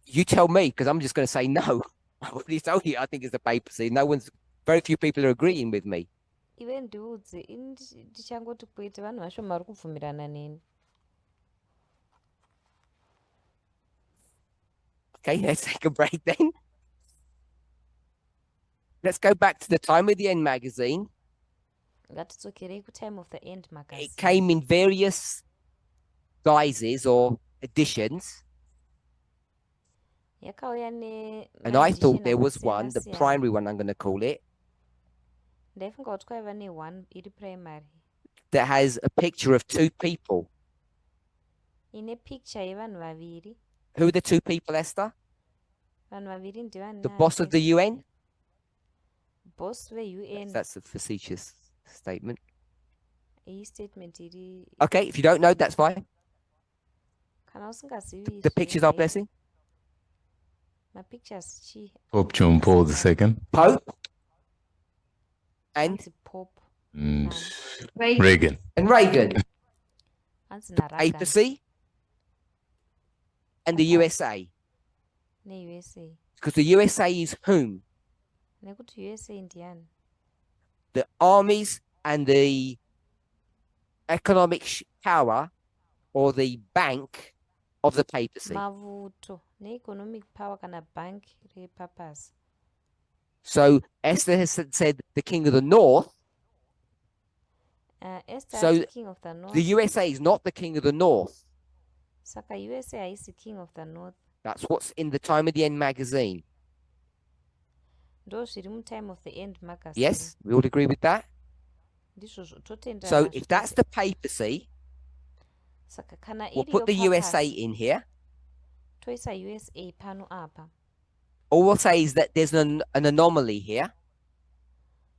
You tell me, because I'm just going to say no. I already told you I think it's the papacy. Very few people are agreeing with me. Ive ndiudze, ndichangoti kwete, vanhu vashoma vari kubvumirana neni. Okay, let's take a break then. Let's go back to the Time of the End magazine. Ngatidzokerei kuTime of the End magazine. It came in various guises or editions. Yakauya ne And I thought there was maedition one, the akasiyana-siyana. primary one I'm going to call it, Ndaifunga kuti kwaiva ne1 iri primary. that has a picture of two people. Ine picture yevanhu vaviri. Who are the two people, Esther? Vanhu vaviri ndivani? The boss of the UN? Boss ve-UN. That's a facetious statement. Iyi statement iri. Okay, if you don't know, that's fine. Kana usingazivi. The pictures are blessing. Mapictures chi. Pope John Paul II. Pope. And Anzi Pope. Mm, Wait, Reagan. Reagan. Anzi naReagan. Papacy. And the USA. Ne-USA. Because the USA is whom? Nekuti USA ndiani? The armies and the economic power or the bank of the papacy. Mavuto ne-economic power kana bank repapasi. So Esther has said the king of the north. Esther So ati king of the north. The USA is not the king of the north. Saka USA haisi king of the north. That's what's in the Time of the End magazine. Ndo zviri muTime of the End magazine. Yes, we all agree with that. Ndizvozvo totenderana So nazvo if that's tose. the papacy, Saka kana we'll iriyo put the USA papasi, in here. toisa USA pano apa. All we'll say is that there's an anomaly here.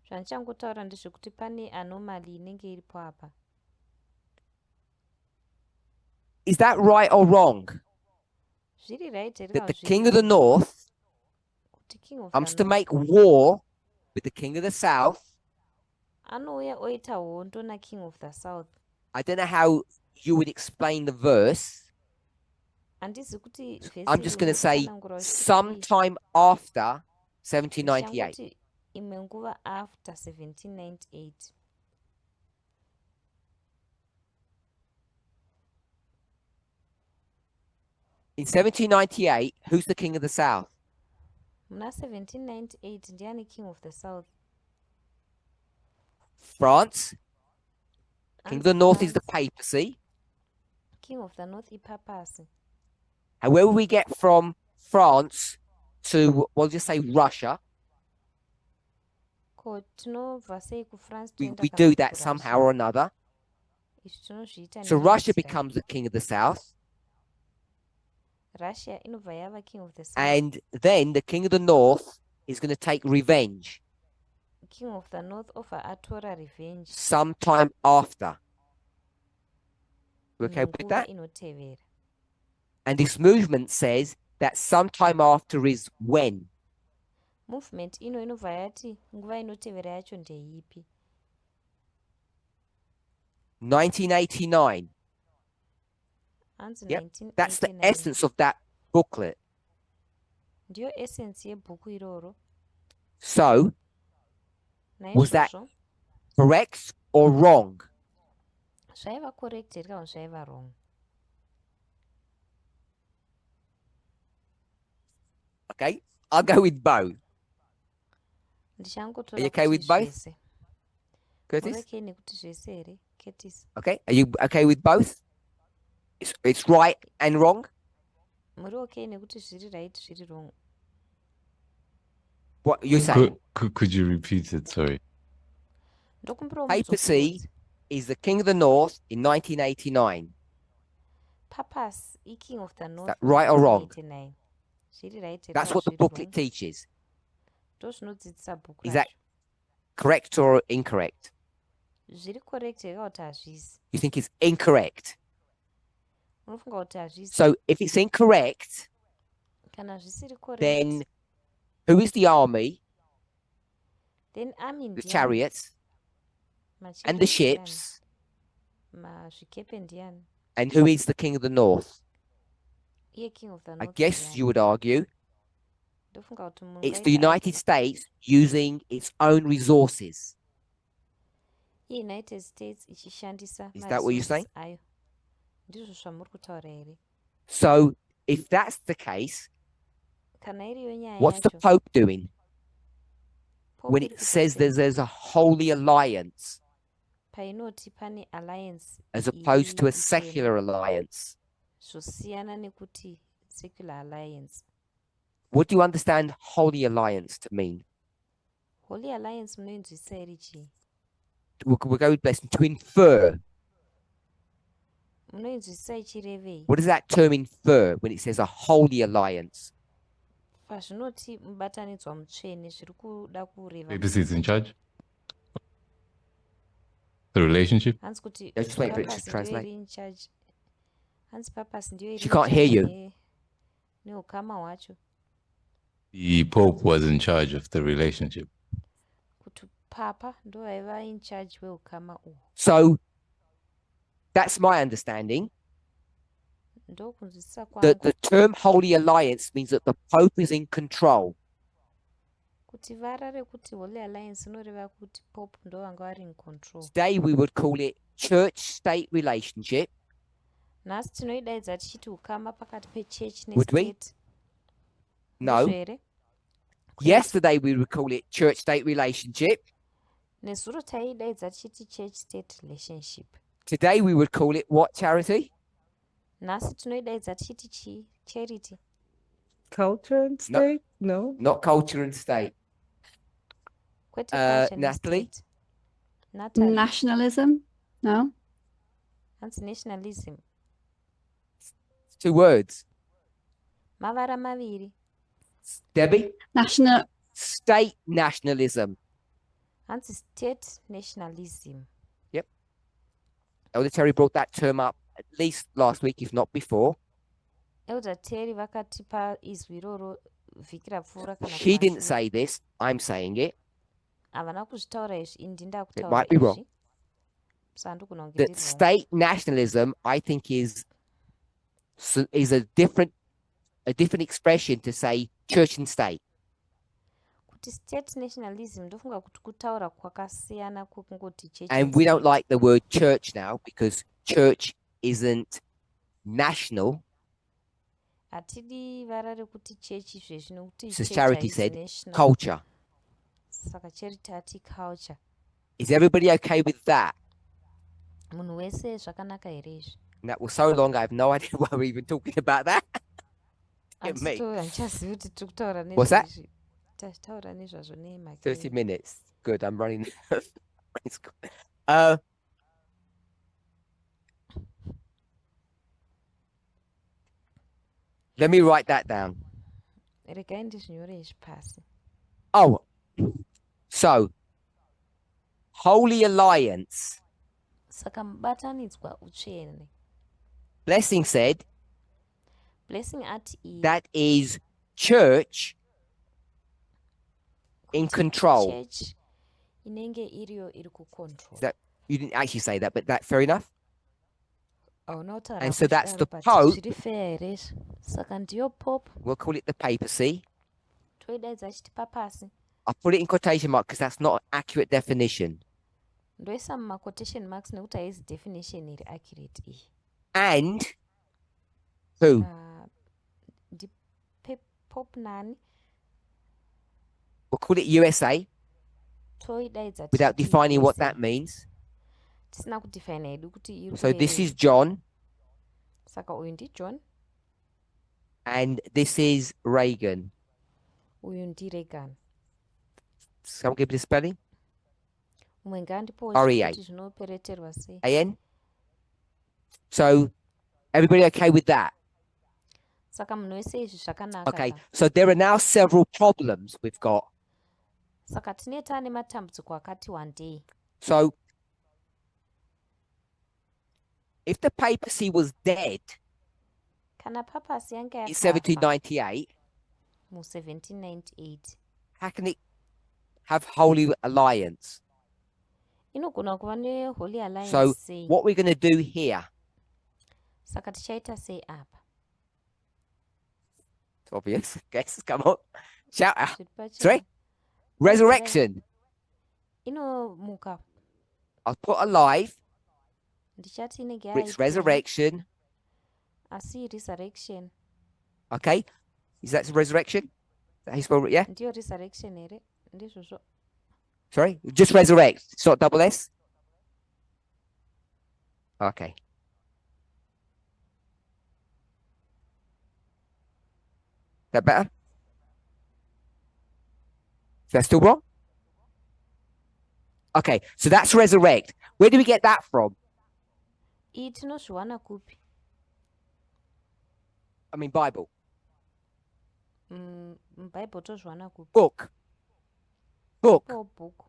Zvandichangotaura ndezvekuti pane anomaly inenge iripo apa. Is that right or wrong? Zviri right here That the kana zviri king of the wrong? north Kuti king of comes the to north make war with the king of the south. anouya oita hondo na king of the south. I don't know how you would explain the verse. Handisi kuti vhesi I'm iri just going to say unotsanangura uchiti sometime after 1798. ndichangoti imwe nguva after 1798. In 1798, who's the king of the south? Muna 1798 ndiani king of the south? France. King of the Hanzi north is the France. papacy. King of the north ipapasi. And where will we get from France to, we'll just say Russia? Ko tinobva sei kuFrance We toenda do kana that kuRussia? somehow or another. Izvi tinozviita So nenjira Russia dzakadai. becomes the king of the south. Russia inobva yava king of the south. And then the king of the north is going to take revenge King of the north offer atora revenge. sometime after. You okay with Munguva that? inotevera. And this movement says that sometime after is when? Movement ino inobva yati nguva inotevera yacho ndeipi? 1989. Hanzi Yep, that's the 1989. essence of that booklet. Ndiyo essence yebhuku iroro. So, was that Naizvozvo correct or wrong? zvaiva correct here kana zvaiva wrong? Okay, I'll go with both. Ndichangotora Are you okay kuti with both? zvese. Curtis? Muri okay nekuti zvese here? Curtis. Okay, are you okay with both? It's right and wrong? Muri okay nekuti zviri right zviri wrong? What you're saying? Could you repeat it? Sorry. ndokumbirawo Papacy muzokurudzi. is the king of the north in 1989. Papas king of the north that right or wrong? 1989. Zviri right here That's kana what the zviri booklet wrong? teaches. Ndozvinodzidzisa bhuku Is that racho. correct or incorrect? Zviri correct here kana kuti hazvisi? You think it's incorrect. Unofunga kuti hazvisi? So if it's incorrect, Kana zvisiri then correct, who is the army, then army the ndiani? chariots, and the Machariot ndiani? ships, Mazvikepe ndiani? and who is the king of the north? Iye king of the I north guess ndiani? you would argue Ndofunga kuti munhu it's the ngaita United States using its own resources. United States ichishandisa Is that what you're saying? maresources ayo. Ndizvo zvamuri kutaura here. So if that's the case, Kana iriyo nyaya what's the yacho, Pope doing Pope when iri it says kuita sei? there's a holy alliance Painoti pane alliance as opposed to a iri kutema, secular alliance? zvosiyana nekuti secular alliance. What do you understand holy alliance to mean? Holy alliance munoinzwisisa iri chii? We'll go with blessing to infer. Munoinzwisisa ichirevei? What does that term infer when it says a holy alliance? Pazvinoti mubatanidzwa mutsvene zviri kuda kureva Papacy is in charge. The relationship. hanzi kuti Just wait for it to papasi ndiyo translate. iri in charge. Hanzi papasi ndiyo iri She in can't hear charge you. neukama hwacho. The Pope was in charge of the relationship. Kuti papa ndo vaiva in charge weukama uhwu. So that's my understanding. Ndokunzwisisa That kwangu the term holy alliance means that the Pope is in control. kuti vara rekuti Holy Alliance inoreva kuti Pope ndo vanga vari in control. Today we would call it church-state relationship. Nhasi tinoidaidza tichiti ukama pakati pechurch Would we? nestate. No. Ndizvo here? Yesterday we would call it church-state relationship. Nezuro taidaidza tichiti church state relationship. Today we would call it what, Charity? Nhasi tinoidaidza tichiti chi? Charity. Culture and No. state? No. Not culture and state. Kwete culture Natalie? nestate. Natalie. Nationalism? No? Hanzi nationalism. 2 words. Mavara maviri. Debbie? National State nationalism. Hanzi state nationalism. Elder Terry brought that term up at least last week, if not before. Elder Terry vakatipa izwi iroro vhiki rapfuura kana She didn't kumashure. say this. I'm saying it. Havana kuzvitaura izvi, ini ndinda It kutaura might be wrong. izvi. Sandogona kunge That ndiri wrong. state nationalism, I think, is a different expression to say church and state. Kuti state nationalism ndofunga kuti kutaura kwakasiyana kwekungoti church And and we don't state. like the word church now because church isn't national. Hatidi vara rekuti church izvezvi nokuti So church Charity haisi said national. culture. Saka charity hati culture. Is everybody okay with that? Munhu wese zvakanaka here izvi? And that was so long, I have no idea why we're even talking about that. Get me. Handichazivi kuti tiri kutaura What's that? nezvezvi. Tachitaura nezvazvo 30 nemhaka. minutes. Good, I'm running. It's good. Let me write that down. Regai ndizvinyore izvi pasi. Oh, so Holy Alliance. Saka mubatanidzwa utsvene. Blessing said Blessing ati iyi. that is church in kuti control. church inenge iriyo iri kucontrol. That you didn't actually say that, but that's fair enough. Hauna kutaura And so that's kuzvidaro, the but Pope. zviri fair here izvi. Saka ndiyo Pope. We'll call it the papacy. Toidaidza achiti papasi. I'll put it in quotation marks because that's not an accurate definition. Ndoisa mumaquotation marks nekuti haizi definition iri accurate iyi. And who? Ndi Pope nani? We'll call it USA Toidaidza without tichiti defining what USA. that means. Tisina kudefine hedu kuti iri So this kurevei. is John Saka uyu ndi John, and this is Reagan. uyu ndi Reagan. Someone give me the spelling. umwe ngaandipowo REA. kuti zvinopereterwa sei. AN. So everybody okay with that? Saka munhu wese izvi zvakanaka. Okay. ka? So there are now several problems we've got. Saka tine taane matambudziko akati wandei. So if the papacy was dead Kana papasi yange in yakafa 1798, mu-1798 how can it have Holy Alliance? inogona kuva neholy So alliance sei. what we're going to do here, Saka tichaita sei apa. it's obvious. Guess, come on. Shout out. Zviri pachena. Sorry? Resurrection. Inomuka. I'll put alive, Ndichati inenge but it's yaipenyu, resurrection. asi resurrection. Okay? Is that resurrection? Is that how you spell it? Yeah? Ndiyo resurrection here. Ndizvozvo. Sorry? Just resurrect. It's not double S? Okay. That better? Is that still wrong? Okay, so that's resurrect. Where do we get that from? Iyi tinozviwana kupi? I mean, Bible. Mubhaibheri tozviwana kupi? Book. Book. Po bhuku.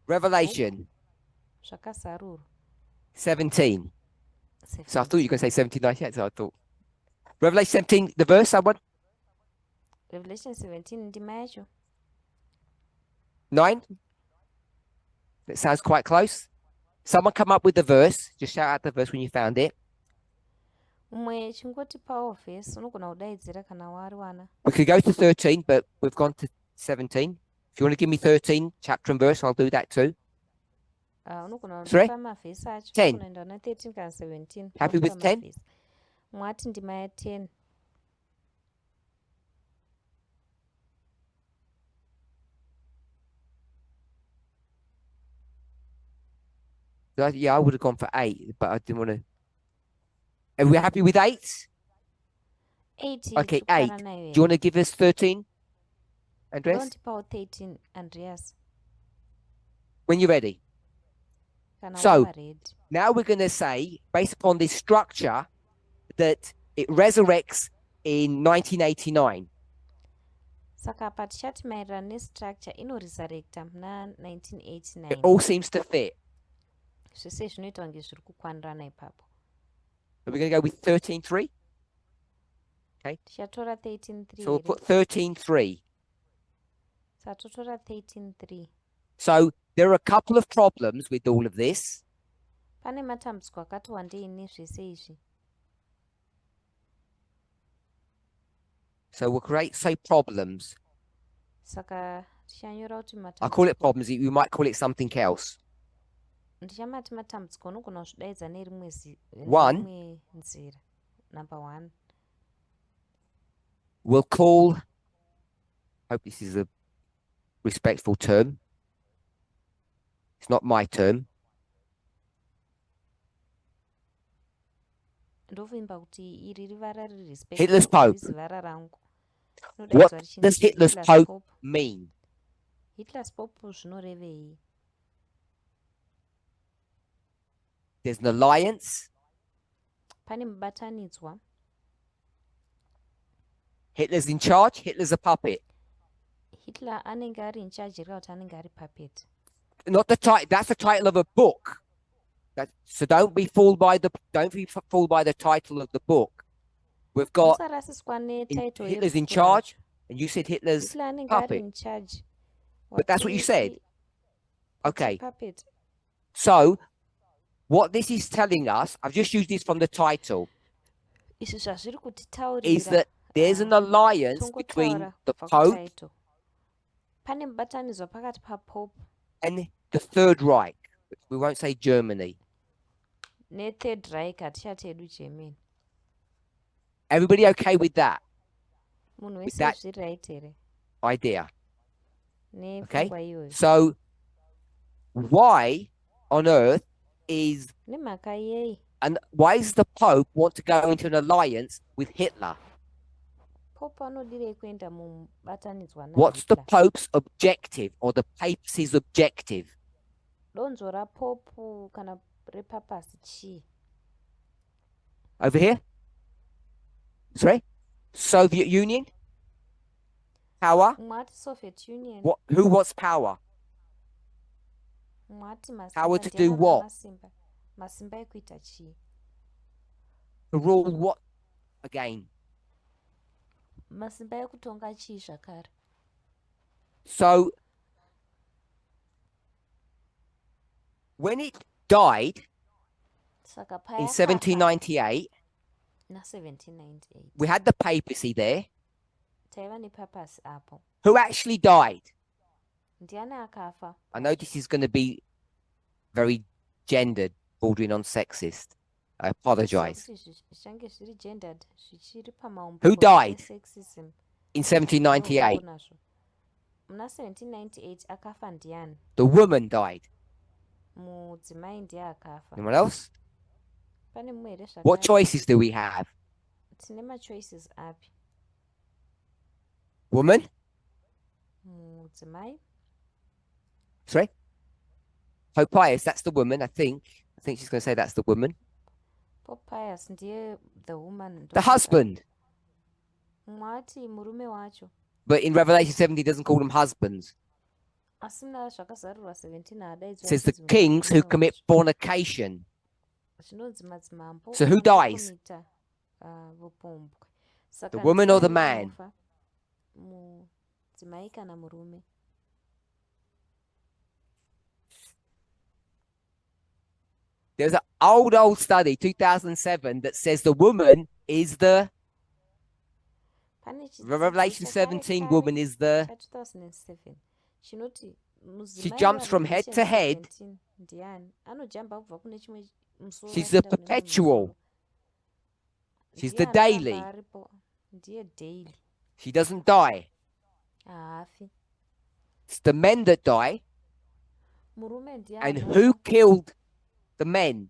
Revelation Zvakazarurwa. 17. So I thought you were going to say 1798, so I thought. Revelation 17, the verse, someone? Revelation 17 ndima yacho. 9? That sounds quite close. Someone come up with the verse. Just shout out the verse when you found it. Umwe chingotipawo vhesi unogona kudaidzira kana wariwana. We could go to 13, but we've gone to 17. If you want to give me 13, chapter and verse, I'll do that too. Unogona Sorry? kudipa mavhesi acho. 10. Unoenda na 13 kana 17. Happy with wakupa 10? mavhesi. Mwati ndima ya 10. Yeah, I would have gone for 8, but I didn't want to. Are we happy with 8? 8 Okay, tikukwana 8. nayo Do you here. want to give us 13, Andres? Unondipawo 13 Andreas. When you're ready. Kana So- wava ready. Now we're going to say, based upon this structure, that it resurrects in 1989. Saka apa tichati maererano nestructure inoresurrecta muna It 1989. all seems to fit. Zvese zvinoita kunge zviri kukwanirana ipapo. But we're going to go with 13.3. Tichatora 13.3 So we'll here. put 13.3. Saka totora 13.3. So there are a couple of problems with all of this. Pane matambudziko akati wandei nezvese izvi. So we'll create, say, problems. Saka tichanyora kuti I call it matambudziko. problems. You might call it something else. Ndichamati matambudziko unogona kuzvidaidza nerimwe One. nerimwe nzira. Number 1. We'll call, hope this is a respectful term. It's not my term. Ndovimba kuti iri rivara riri Hitler's Pope. zivara rangu. What Rinodaidzwa richinzi does Hitler's Pope mean? Hitler's Pope zvinorevei? There's an alliance. Pane mubatanidzwa. Hitler's in charge. Hitler's a puppet. Hitler anenge ari in charge rega kuti anenge ari puppet. Not the title. That's the title of a book. So don't be fooled by the title of the book. We've got Musarasiswa netitle Hitler's in yebhuku charge, racho. and you said Hitler's Hitler anenge ari puppet. in charge. But that's what you said. Okay. Puppet. So what this is telling us, I've just used this from the title, Izvi zvazviri is kutitaurira that there's an alliance between tongotaura the kubva Pope kutitle. Pane mubatanidzwa pakati papope and the Third Reich. We won't say Germany. neThird Reich hatichatedu Germany. Everybody okay with that Munhu With wese that- zviri right here idea? Okay. nepfungwa iyoyo. So why on earth is Nemhaka yei and why does the Pope want to go into an alliance with Hitler? pope anodirei kuenda mubatanidzwa What's the naHitler? Pope's objective or the papacy's objective? Donzo rapopu kana repapasi chii? Over here? Sorry? Soviet Union? Power? Mwati Soviet Union. What? Who wants power? Mwati Power masimba to do ndiana what? masimba. Masimba ekuita chii? To rule what again? Masimba ekutonga chii zvakare? So, when it died Saka in paya 1798, na 1798. we had the papacy there. Taiva nepapasi apo. Who actually died? Ndiani akafa? I know this is going to be very gendered, bordering on sexist. I apologize. Zvichange zviri gendered zvichiri pamaumbo Who died sexism. in 1798? Muna 1798 akafa ndiani? The woman died. Mudzimai ndiye akafa. Anyone else? Pane mumwe here What zvakare? choices do we have? Tine machoices api? Woman? Mudzimai? Sorry? Pope Pius, that's the woman, I think. I think she's going to say that's the woman. Pope Pius ndiye the woman. The husband. Mwati murume wacho. But in Revelation 17, it doesn't call them husbands. Asina zvakazarurwa 17 haadaidzwa It says the achinzi kings who murume commit wacho. fornication. Zvinonzi madzimambo So who dies? anokomita, vopombwe. The Saka woman or the ndiani man? anofa? Mudzimai kana murume? There's an old study, 2007, that says the woman is the Pane chidzidzo Revelation chakare 17 kare woman is the cha2007 chinoti she mudzimai jumps from head to head. wa17 ndiani anojamba kubva kune chimwe musoro She's the achienda kune mumwe perpetual. musoro. She's Ndiye the anoramba daily. aripo. Ndiye daily. She doesn't die. Haafi. It's the men that die. Murume ndiye And anofa. who killed the men?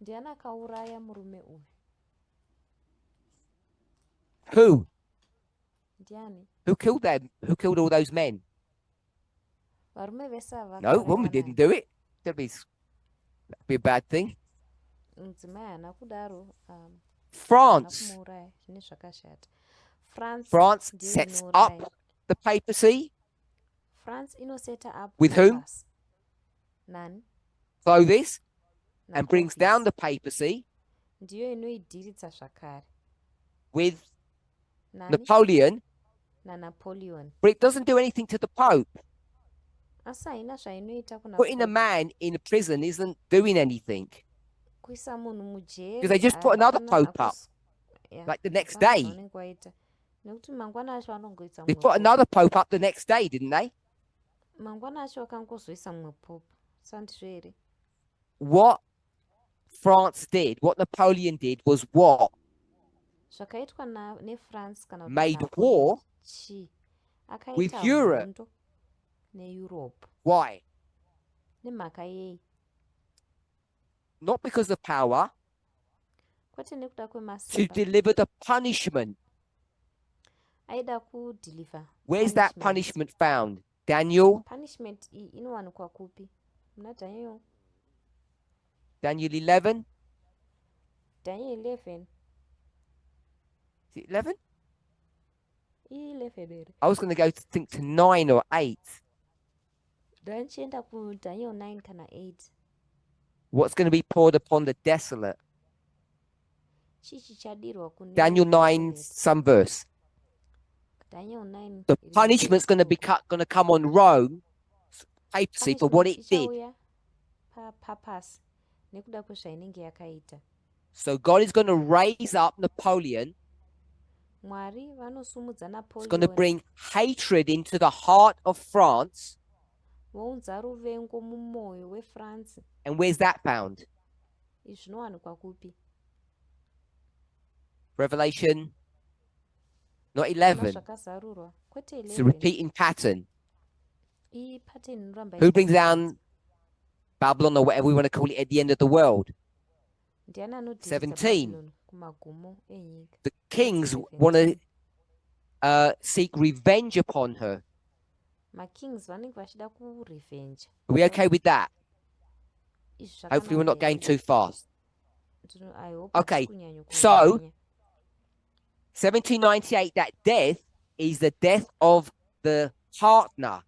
Ndiani akauraya murume uyu? Who? Ndiani? Who killed them? Who killed all those men? Varume vese ava No, vakauraiwa woman naani? didn't do it. That'd be a bad thing. Mudzimai haana kudaro. Haana France. kumuuraya. Zvine zvakashata. France ndiyo sets inouraya. up the papacy France inoseta up With whom? papas. Nani? Clovis and brings naClovis. down the papacy Ndiyo inoidhiritsa zvakare. with Nani? Napoleon, naNapoleon. but it doesn't do anything to the Pope. Asi haina zvainoita kuna Putting a Pope. man in a prison isn't doing anything Kuisa munhu mujeri. because they just put another hapana Pope up Yeah, like the next hapana day. zvavanenge vaita. Nekuti mangwana acho vanongoisa They mumwe put Pope. another Pope up the next day, didn't they? Mangwana acho vakangozoisa mumwe Pope. Sandizvo here? What France did, what Napoleon did, was what? Zvakaitwa neFrance kana kuti Made Napoleon war chii? with Akaita Europe. hondo neEurope. Why? Nemhaka yei? Not because of power, Kwete nekuda to kwemasimba. deliver the punishment. Aida kudeliver. Where's that punishment found? Daniel, Punishment iyi inowanikwa kupi? Muna Daniel. Daniel 11? Daniel 11. Is it 11? I11 here. I was going to go to think to 9 or 8. Ndanchienda kuDaniel 9 kana 8. What's going to be poured upon the desolate? Chii chichadirwa kune Daniel 9, desolate? some verse. Daniel 9. The iri punishment's going to be muBhayibheri. going to come on Rome, papacy, for what it did. Punishment ichauya papasi nekuda kwezvainenge yakaita. So God is going to raise up Napoleon. Mwari vanosumudza It's going to Napoleon. bring hatred into the heart of France. Vounza ruvengo mumwoyo weFrance. And where's that found? Izvi zvinowanikwa kupi? Revelation, not Kuna 11. zvakazarurwa. Kwete It's a 11. repeating pattern. Iyi pattern inoramba Who brings ichitevedzwa. down Babylon or whatever we want to call it at the end of the world? Ndiani anodhiritsa 17. Babylon kumagumo enyika? The kings 17. want to seek revenge upon her. makings vanenge vachida kurevenge. Are we okay with that? Izvi Hopefully we're not zvakanaka going here. too fast. I hope Okay, hatisi kunyanya so- kunyanya. 1798, that death is the death of the partner,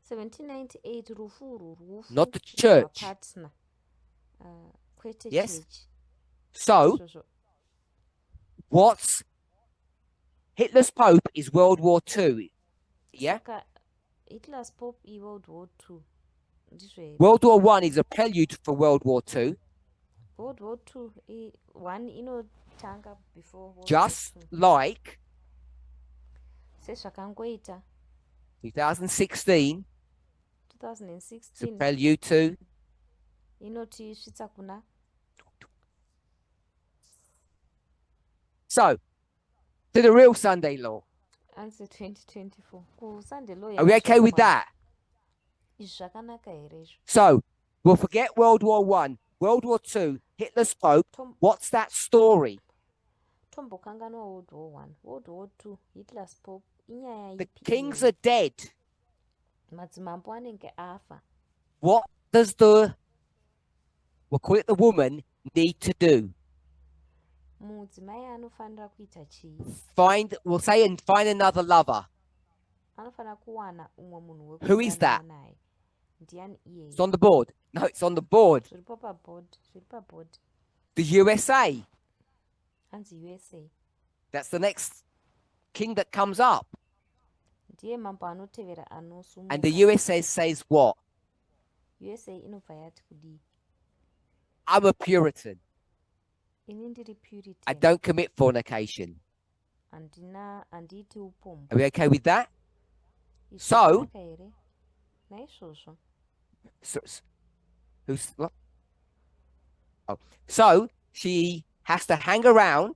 1798 rufu urwu rufu not the church. rwapartner, kwete Yes. church. So, Izvozvo what's Hitler's Pope is World War II. Yeah? saka Hitler's Pope iWorld War II ndizvo here. World War I is a prelude for World War II, World War II one inotanga before World just War II. like Sezvakangoita 2016 is a 2016 prelude to inotisvitsa kuna. So, to the real Sunday law. Answer 2024 kuSunday law Are we okay with yemazuva that? izvi zvakanaka here izvo. So, we'll forget World War I, World War II, Hitler's Pope. What's that story? Tombokanganwa World War One, World War II, Hitler's Pope inyaya The ipi kings iyi? are dead. Madzimambo anenge afa. What does we'll call it the woman, need to do? Mudzimai anofanira kuita chii? We'll say, and find another lover. Anofanira kuwana umwe munhu Who is that? wekudanana naye. Ndiani It's iyeye? on the board. No, it's on the board. Zviripo paboard, zviri paboard. The USA. Hanzi USA. That's the next king that comes up. Ndiye mambo anotevera anosumuka. And the USA says what? USA inobva yati kudii? I'm a Puritan. Ini ndiri I Puritan. don't commit fornication. Handiiti upombo. Are we okay with that? Izvi So- zvakanaka here? Naizvozvo. Who's what? Oh, so she has to hang around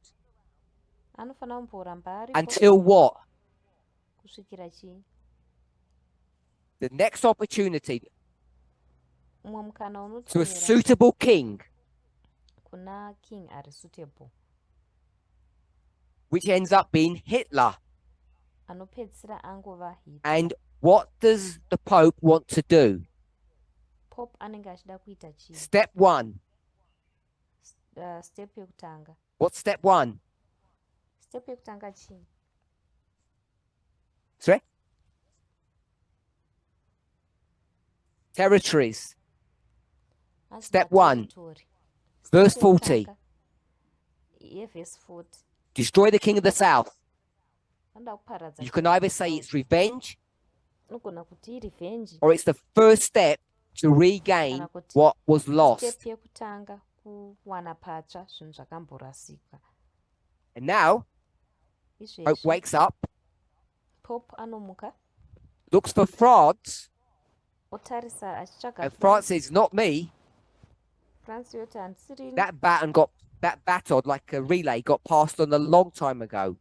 Anofanira kumboramba aripo until what? kusvikira chii? The next opportunity Umwe mukana to a unotevera suitable king, kuna king ari suitable, which ends up being Hitler. anopedzisira angova Hitler. And what does the Pope want to do? Pope anenge achida kuita chii? Step one. Step yekutanga. What's step one? Step yekutanga chii? Sorry? Territories. Anzi Step one. territory. Verse Step 40. yekutanga yeverse 40. Destroy the king of the south. Anoda kuparadza You can either say it's revenge anogona kuti revenge or it's the first step to regain kana kuti what was step lost. yekutanga kuwana patsva zvinhu zvakamborasika. And now, Pope Izvezvi wakes up, Pope anomuka looks for France, otarisa achitsvaga and France says, not me. France yoti handisirini. That baton, like a relay, got passed on a long time ago.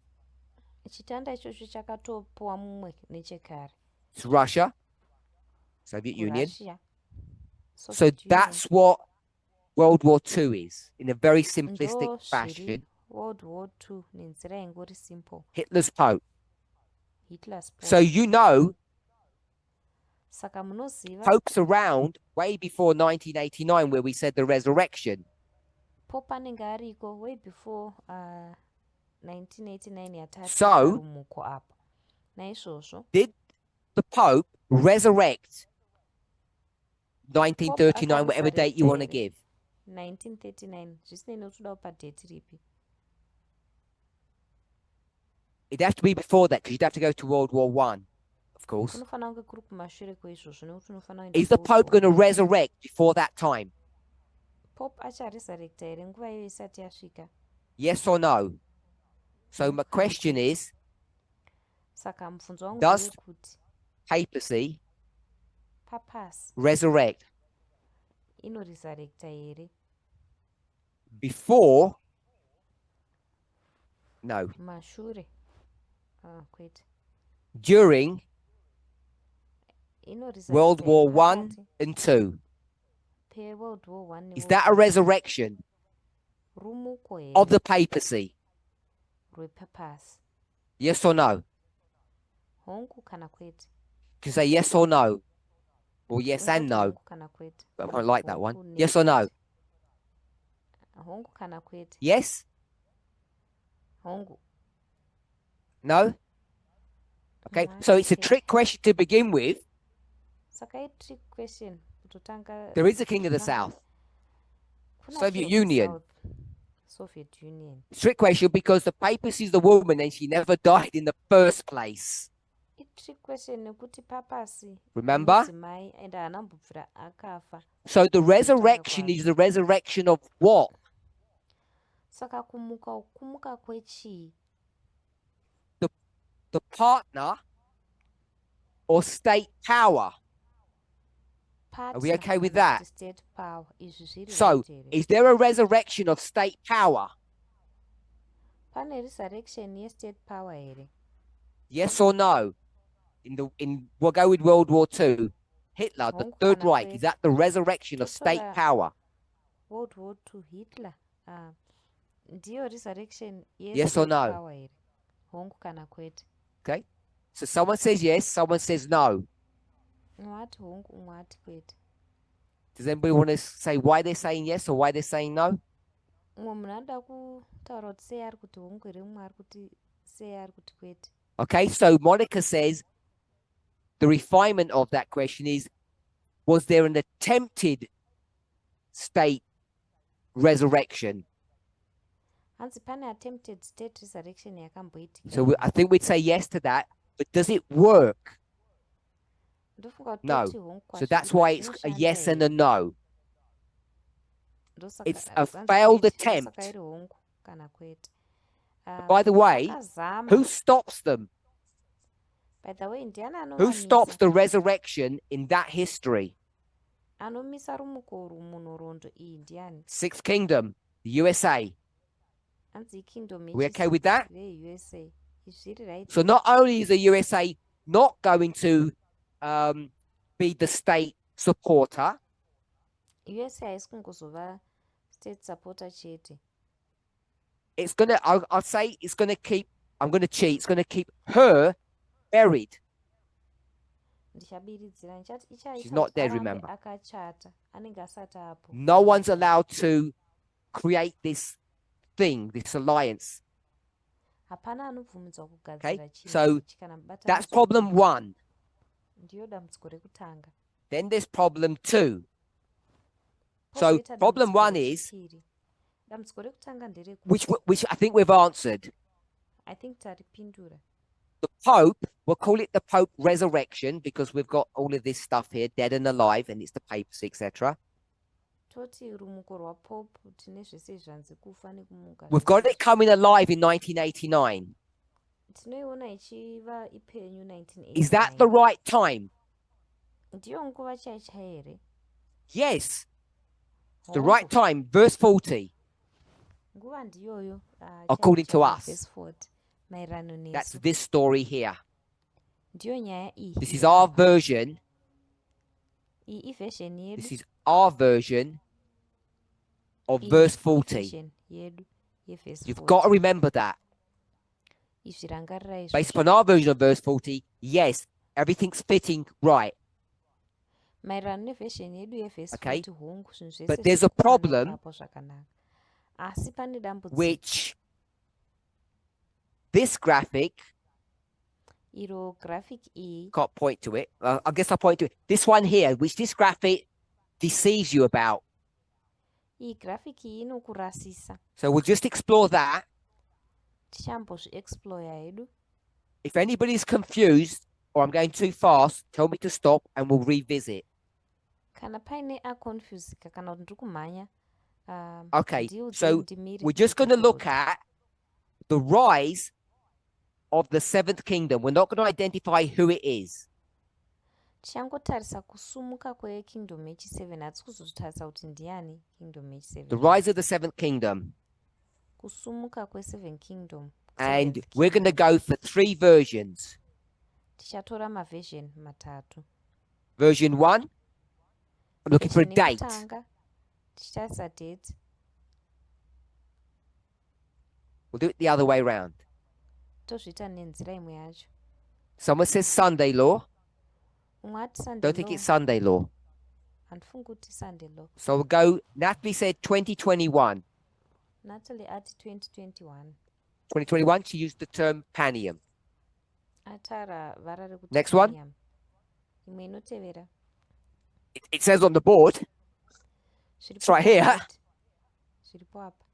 Chitanda ichocho chakatopuwa mumwe nechekare It's Russia, Soviet Union. kuRussia. So Soviet Union. that's what World War II is, in a very simplistic Ndo zviri fashion. World War II nenzira ingori simple. Hitler's Pope. Hitler's Pope. So you know, Saka munoziva Pope's around way before 1989, where we said the resurrection. Pope anenge ariko way before 1989 yatati So- rumuko apo. Naizvozvo Did the Pope resurrect 1939, whatever date you want to give? 1939 zvisinei nekuti uda kupa date ripi. It'd have to be before that, because you'd have to go to World War One, of course. Kunofanira kunge kuri kumashure kweizvozvo nekuti unofanira kuenda Is the kuWorld Pope War going to One. resurrect before that time? Pope acharesurrecta here nguva iyo isati yasvika? Yes or no? So my question is, Saka mubvunzo wangu Does- ndewekuti papacy papasi resurrect inoresurrecta here before? No. mashure? Kwete. During Inoresurrecta World War here One pakati and Two. peWorld War One Is that a resurrection rumuko here of the papacy? rwepapasi? Yes or no? hongu kana kwete. You can say yes or no, or yes and Ungoti no. hongu kana kwete. But I quite like that one. Hongu Yes or no? nekwete. Hongu kana kwete. Yes? Hongu. No? Okay, Mwati so it's a kwete. trick question to begin with. Saka trick question. Kutotanga. There is a king of the south. Kuna Soviet king of the Union. South. Soviet Union. Trick question because the papacy is the woman and she never died in the first place. Trick question nekuti papasi. Remember? Mudzimai enda anambobvira akafa. So the Mukutanga resurrection kwake. is the resurrection of what? Saka kumuka kwechi. The partner or state power. Are we okay with that? State power. Izvi zviri So, right here. is there a resurrection of state power? Pane resurrection ye-state power here. Yes or no? We'll go with World War II. Hitler, the Hongu Third kana Reich, kwete. is that the resurrection of state Totora- power? World War II Hitler. Ndiyo resurrection Yes or ye-state no? power here. Hongu kana kwete. Okay. So someone says yes, someone says no. Mwati hongu, mwati kwete. Does anybody want to say why they're saying yes or why they're saying no? Umwe munhu anoda kutaura kuti sei ari kuti hongu here, umwe ari kuti sei ari kuti kwete. Okay, so Monica says the refinement of that question is, was there an attempted state resurrection? Hanzi pane attempted state resurrection yakamboitika. So I think we'd say yes to that, but does it work? Ndofunga kuti No. toti hongu So kwacho that's izvi why it's a zvinoshanda yes and here. a no. Ndosaka- It's a hanzi failed kwete, attempt. ndosaka iri hongu kana kwete. By the way, Vakazama. who stops them? By the way, ndiani Who stops anovamisa? the resurrection in that history? Anomisa rumuko uru munhoroondo iyi ndiani? Sixth Kingdom, the USA. Hanzi kingdom We okay with that? USA. Izvi zviri right. So not only is the USA not going to be the state supporter, USA haisi kungozova state supporter chete. it's gonna. I'll say it's gonna keep. I'm gonna cheat. It's gonna keep her buried. Ndichabiridzira ndichati ichaita She's not kuti dead, arambe remember. akachata. Anenge asati apo. No one's allowed to create this thing, this alliance. Hapana anobvumidzwa Okay, kugadzira so chinhu kana mubatanidzwa that's problem kuti- one. Ndiyo dambudziko rekutanga. Then there's problem two. So Pozoita problem dambudziko one is rechipiri. Dambudziko rekutanga which nderekuti I think we've answered. I think taripindura. The Pope, we'll call it the Pope resurrection because we've got all of this stuff here, dead and alive, and it's the papacy, etc. Toti rumuko rwapope tine zvese zvanzi kufa nekumuka. We've got it coming alive in 1989. Tinoiona ichiva ipenyu 1989. Is that the right time? Ndiyo nguva chaicha here. Yes, it's the Hongu. right time. Verse 40. Nguva ndiyoyo. According to chaicha us. verse 40. Maererano That's nesu. this story here. Ndiyo nyaya iyi. This is our version. Iyi iversion yedu. This is our version of Iyi verse 40. version yedu yeverse You've 40. got to remember that. Izvi rangarira izvi. Based upon our version of verse 40, yes, everything's fitting right. Maererano neversion yedu yeverse Okay. 40 hongu zvinhu zvese But there's a zvirikufamba problem ipapo zvakanaka. Asi pane dambudziko. which this graphic, Iro graphic iyi. can't point to it. I guess I'll point to it. This one here, which this graphic deceives you about. Iyi graphic iyi inokurasisa. So we'll just explore that. Tichambozvi-explore hedu. If anybody's confused or I'm going too fast, tell me to stop and we'll revisit. Kana paine akonfusika kana kuti ndiri kumhanya. Okay, ndiudze so ndimire we're just going to look kugorodza. at the rise of the seventh kingdom. We're not going to identify who it is. Tichangotarisa kusumuka kwekingdom yechi7. Hatisi kuzotarisa kuti ndiani kingdom yechi7. The rise of the seventh kingdom. Kusumuka kwe7 kingdom. And seventh we're going to kingdom. go for 3 versions. Tichatora maversion matatu. Version 1, I'm looking for a Version date. yekutanga, tichitarisa date. We'll do it the other way around. tozviita nenzira imwe yacho. Someone says Sunday law. Umwe ati Sunday Don't think law. it's Sunday law. Handifungi kuti Sunday law. So we'll go. Natalie said 2021. Natalie ati 2021. 2021, she used the term panium. Atara vara rekuti Next one. panium. Imwe inotevera. It says on the board. It's right here. Zviripo apa.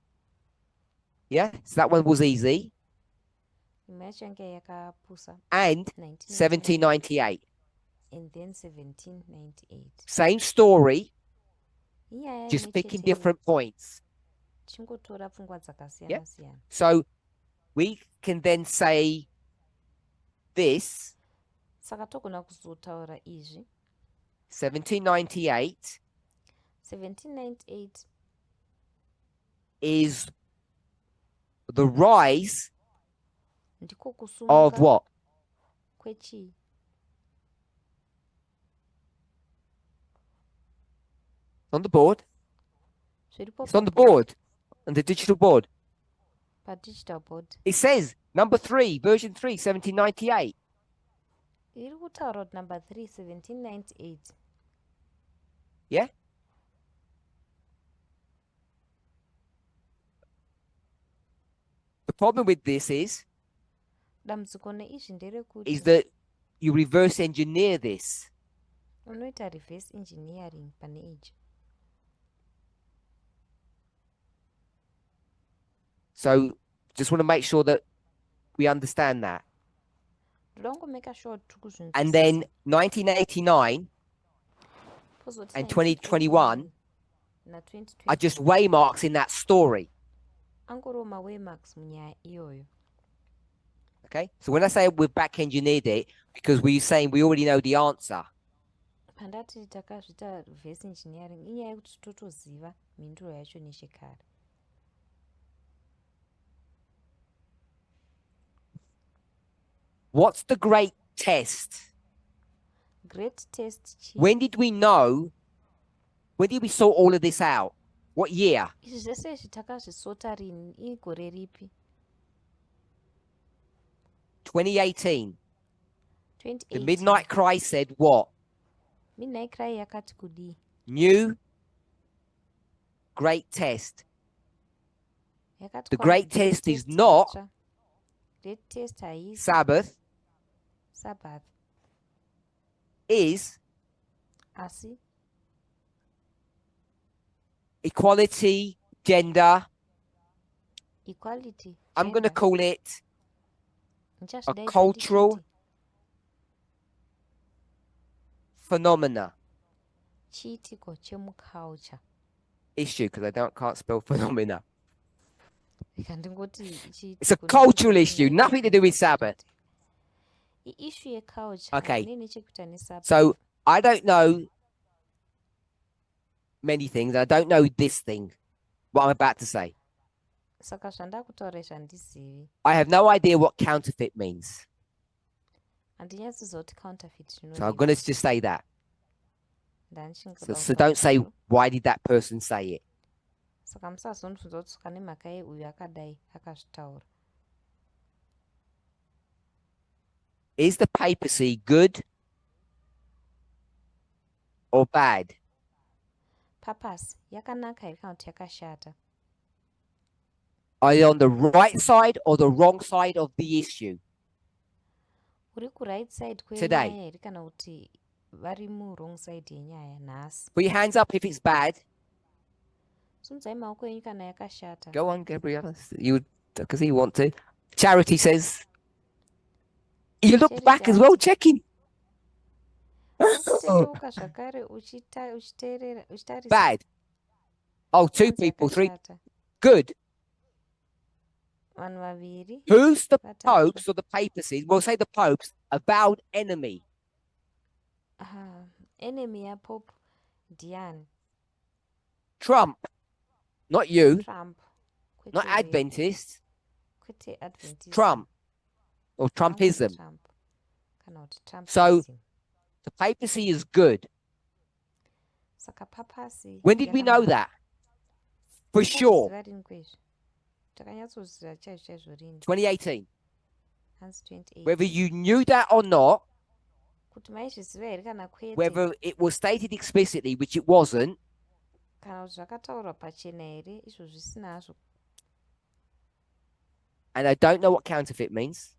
Yeah, so that one was easy. Imwe yacho yanga yakapusa. And 1798. And then 1798. Same story, Inyaya just picking imwe chete, different points. chingotora pfungwa dzakasiyana siyana. So we can then say this. Saka togona kuzotaura izvi. 1798 1798 is the rise ndiko of kusumuka what? kwechii? On the board. Zviripo It's on the board, on the digital board. padigital board. It says number 3, version 3, 1798. Iri kutaura kuti number 3 1798. Yeah? The problem with this is Dambudziko neizvi nderekuti is that you reverse engineer this. unoita reverse engineering pane ichi. So just want to make sure that we understand that. Ndoda kungomeka sure kuti kuzvinzwisisa. And then 1989 Pozoti and 2021 na 2021 are just waymarks in that story. angoriwo mawaymarks munyaya iyoyo. Okay? So when I say we've back engineered it, because we're saying we already know the answer. Pandati takazvita reverse engineering inyaya yekuti totoziva mhinduro yacho nechekare. What's the great test? Great test chii? When did we know? When did we sort all of this out? What year? Izvi zvese izvi takazvisota rini? Igore ripi? 2018. 2018. The Midnight Cry said what? Midnight Cry yakati kudii? New great test. Yakati The kwazi great test is test not itsva. Great test haisi Sabbath, Sabbath is asi equality, gender. equality. I'm going to gender. call it Ndichazvidai a cultural kuti phenomena chiitiko chemuculture. issue, because I can't spell phenomena. Ikandingoti It's a cultural issue, nothing to do with Sabbath. Issue yeculture. Okay. Nene chekuita neSabbath. So I don't know many things. I don't know this thing, what I'm about to say. Saka zvandakutaura zvandizivi. I have no idea what counterfeit means. Handinyatsiziva kuti counterfeit So I'm zvinoreva. going to just say that. Ndanichingoda So kutaura don't say, zvazvo. why did that person say it? Saka musazondibvunza kuti saka nemhaka yeuyu akadai akazvitaura. Is the papacy good or bad? Papacy yakanaka here kana kuti yakashata? Are you on the right side or the wrong side of the issue? Uri ku-right side Today. kwenyaya here kana kuti vari mu-wrong side yenyaya nhasi? Put your hands up if it's bad. Simudzai maoko enyu kana yakashata. Go on, Gabriella. You, because you want to. Charity says, you look Charity back as well, ati- checking. Uchitendeuka zvakare uchitarisa. Bad. Oh, 2 Kunzi people, 3. yakashata. Good. Vanhu vaviri. Who's the Vatatu. popes or the papacy? We'll say the popes, avowed enemy. Aha. Enemy yaPope ndiani? Trump. Not you. Trump. Kwete Not wewe. Adventist. Kwete Adventist. Trump. Or Trumpism. Trump. Kana kuti Trumpism. So- The papacy is good. Saka papasi. When did we know that? For sure. Takanyatsoziva rini? 2018. hanzi 28 Whether you knew that or not, kuti maizviziva here kana kwete whether it was stated explicitly, which it wasn't, kana kuti zvakataurwa pachena here izvo zvisinazvo. and I don't know what counterfeit means,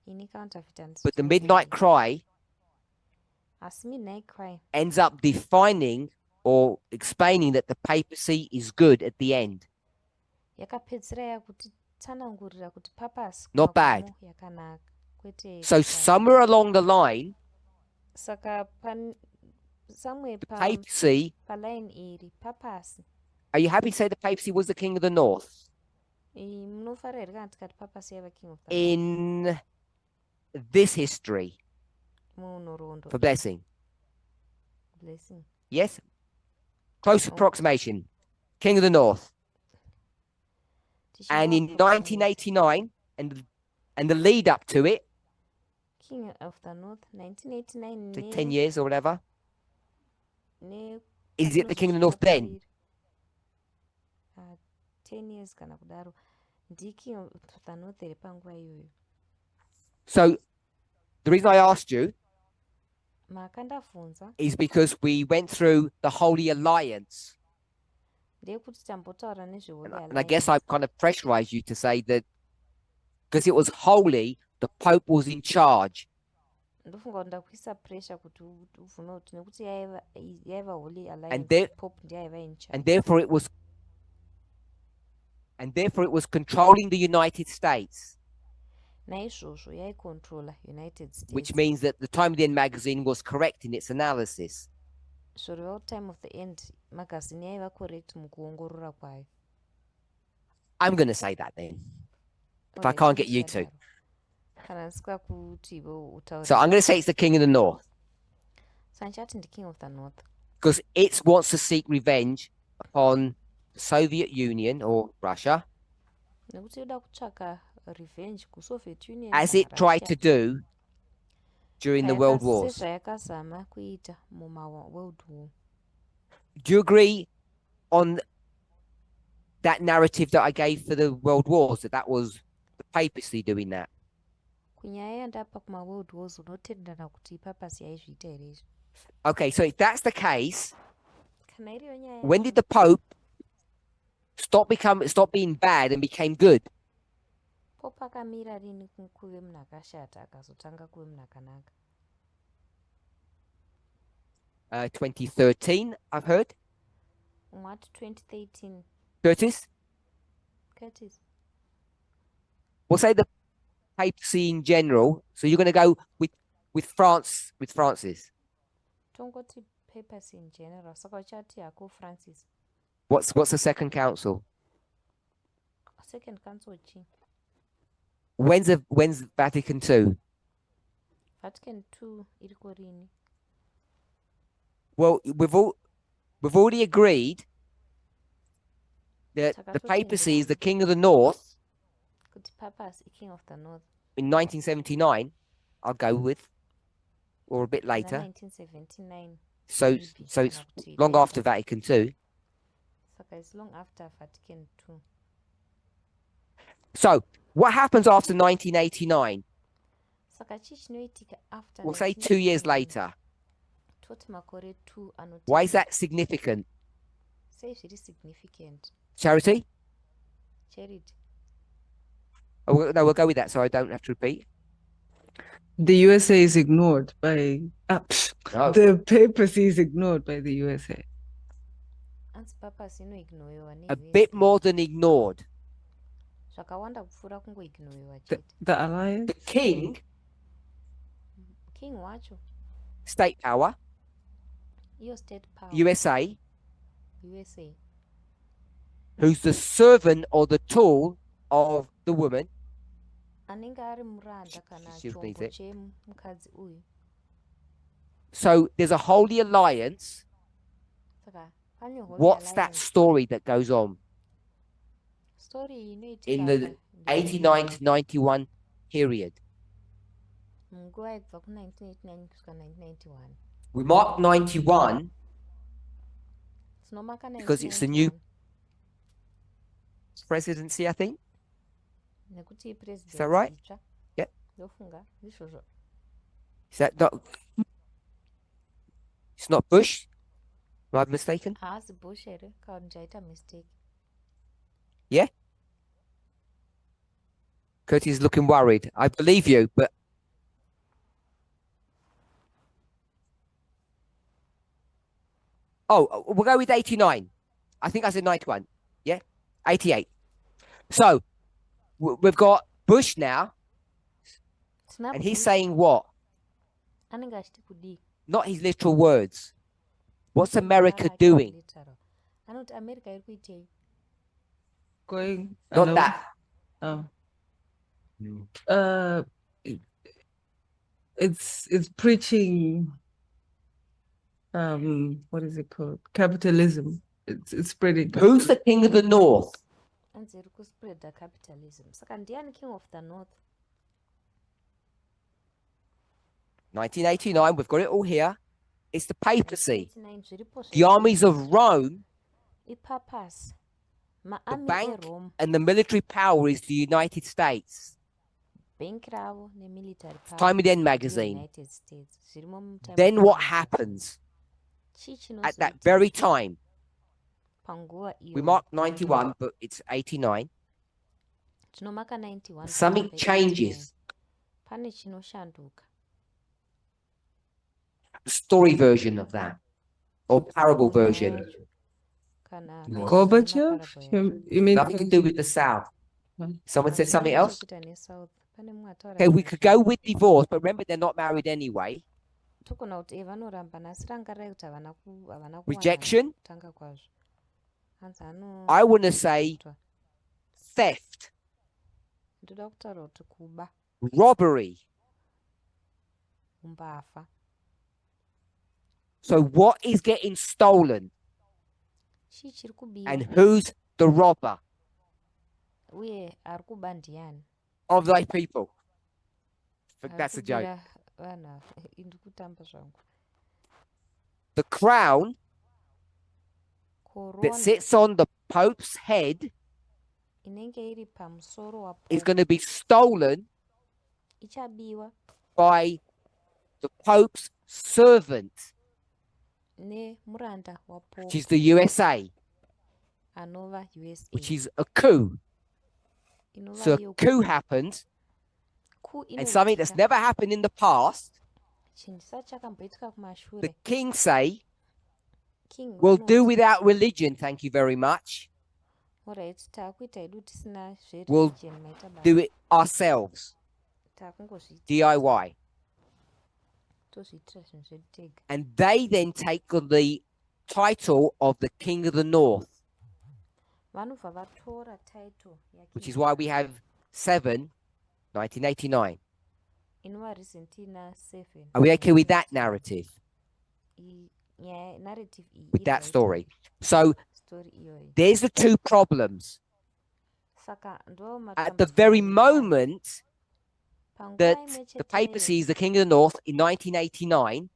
Ini counterfeit handisi but the kuziva midnight kuti- cry asi midnight cry ends up defining or explaining that the papacy is good at the end. yakapedzisira yakutitsanangurira kuti papasi Not bad. kumagumo yakanaka kwete So yakashata. somewhere along the line, Saka somewhere the papacy, paline iri papasi are you happy to say the papacy was the king of the north? munofara here kana tikati papasi yaiva king of the In this history, munhoroondo for blessing. blessing Yes? Close Oh. approximation. King of the north. And in Tichingwa approximate 1989, and the lead up to it, king of the north 1989 say 10 years or whatever, ne is it the king of the north then? 10 years kana kudaro king of the north here panguva iyoyo. So the reason I asked you Makandabvunza is because we went through the Holy Alliance. ndeyekuti tambotaura nezveholy And I guess I've kind of pressurized you to say that because it was holy, the Pope was in charge. ndofunga kuti ndakuisa pressure kuti ubvume kuti nekuti yaiva holy And alliance pope ndiyaiva in charge. And therefore it was controlling the United States, naizvozvo yaicontrola united states which means that the Time of the End magazine was correct in its analysis. zvoreva kuti time of the end magazine yaiva correct mukuongorora kwayo. I'm going to say that then, if I Alright, can't get you to. ndichadaro. Kana ndisikakutivo utaure. So I'm going to say it's the King of the North, Saka ndichati ndi king of the north because it wants to seek revenge upon the Soviet Union or Russia, nekuti yoda kutsvaka revenge kusoviet union as kana it tried Russia. to do during the World Wars. sezvayakazama kuita mumaworld war. Do you agree on that narrative that I gave for the World Wars, that was the papacy doing that? kunyaya yandapa kumaworld wars unotendana kuti papasi yaizviita here izvi. Okay, so if that's the case, kana iriyo nyaya when did the Pope stop being bad and became good? pope akamira rini kuve munhu akashata akazotanga kuve munhu akanaka? 2013, I've heard. umwe ati 2013 Curtis, Curtis. we'll say the papacy in general. So you're going to go with Francis. tongoti papacy in general saka uchati hako francis. What's the second council? second council chi When's Vatican II? vatican 2 iriko rini? Well, we've already agreed that the Takatoti papacy is ndivani. the king of the north kuti papasi king of the north in 1979. I'll go with, or a bit na later. 1979 So maybe, so it's kana kuti long later. after Vatican II. Saka it's long after vatican 2. So what happens after 1989? Saka chii chinoitika after We'll say 2 years 1989? later. Toti makore 2 anoti. Why is that significant? Sei zviri significant. Charity? Charity. Oh, no, we'll go with that so I don't have to repeat. The USA is ignored by No. the papacy is ignored by the USA. Anzi papasi inoignoiwa A bit more than ignored. zvakawanda kupfuura kungoignoiwa The, chete. the alliance. The king, King wacho state power, iyo state power USA, USA who's the servant or the tool of the woman, anenge ari muranda kana She needs chombo it. chemukadzi uyu. So there's a holy alliance. Saka pane holy What's that alliance. story that goes on Story iyi inoitika in the apa? 89 to 91 period? munguva yekubva ku1989 kusvika 1991. We mark 91 Tinomaka because it's the new 1991 presidency, I think. nekuti Is that right? itsva ndofunga izvozvo. Is that not? It's not Bush? Am I mistaken? Haasi Bush here kana kuti ndaita mistake. Curtis is looking worried. I believe you, but we'll go with 89. I think I said 91. Yeah, 88. So we've got Bush now, and he's saying what? Anenge achiti kudii? Not his literal words. What's America doing? Anoti America iri kuitei? Going Not alone. that. Oh. It's preaching what is it called? Capitalism. It's spreading. Who's the king of the north? Anzi iri kuspreada capitalism. Saka ndiani king of the north? 1989. We've got it all here. It's the papacy. 89 zviripo The armies of Rome, ipapasi. the Maarmy bank, eRome. and the military power is the United States. Bank ravo nemilitary power. Time of the End ndiyo magazine. United States. Zvirimo mutime Then of what the- happens? Chii At that chinozoitika very time, panguva we iyo? mark 91, but it's 89. Tinomaka 91. Something panguva 89. changes. Pane chinoshanduka. The story version of that, or parable version. Yacho. Kana Gorbachev? maparable You mean Nothing to do with the South. Someone said something else? Chekuita neSouth. Pane mumwe ataura Okay, we nezvazvo. could go with divorce, but remember they're not married anyway. Togona kuti vanorambana asi rangarai kuti havana kuwana Rejection. kutanga kwazvo. Hanzi ano I want to say kutwa. theft, Ndoda kutaura kuti kuba, robbery. umbavha. So what is getting stolen Chii chiri kubiwa and who's the robber uye ari kuba ndiani? of thy people? That's a joke. Ari kubira vanhu ava. Ndiri kutamba zvangu. The crown that Korona sits on the Pope's head inenge iri pamusoro wapo is going to be stolen ichabiwa by the Pope's servant, nemuranda wapo which is the USA, anova USA. which is a coup. Inova So a iyo coup happened, coup and something that's inoitika. never happened in the past. Chinhu chisati chakamboitika The kumashure. king say, King "We'll do vanoti, without religion, thank you very much. alright, taakuita hedu tisina We'll zvereligion maita Do basa. it ourselves, Taakungozviita DIY." tozviitira zvinhu zvedu tega. And they then take on the title of the King of the North, Vanobva vatora title which is why we have 7, 1989. inova reason tina 7. Are we okay with that narrative, Nyaya narrative iyi with iri that right. story? So Story iyoyi. there's the two problems. Saka ndo At the very moment panguva that imwe the cheteyo, papacy is the King of the North in 1989,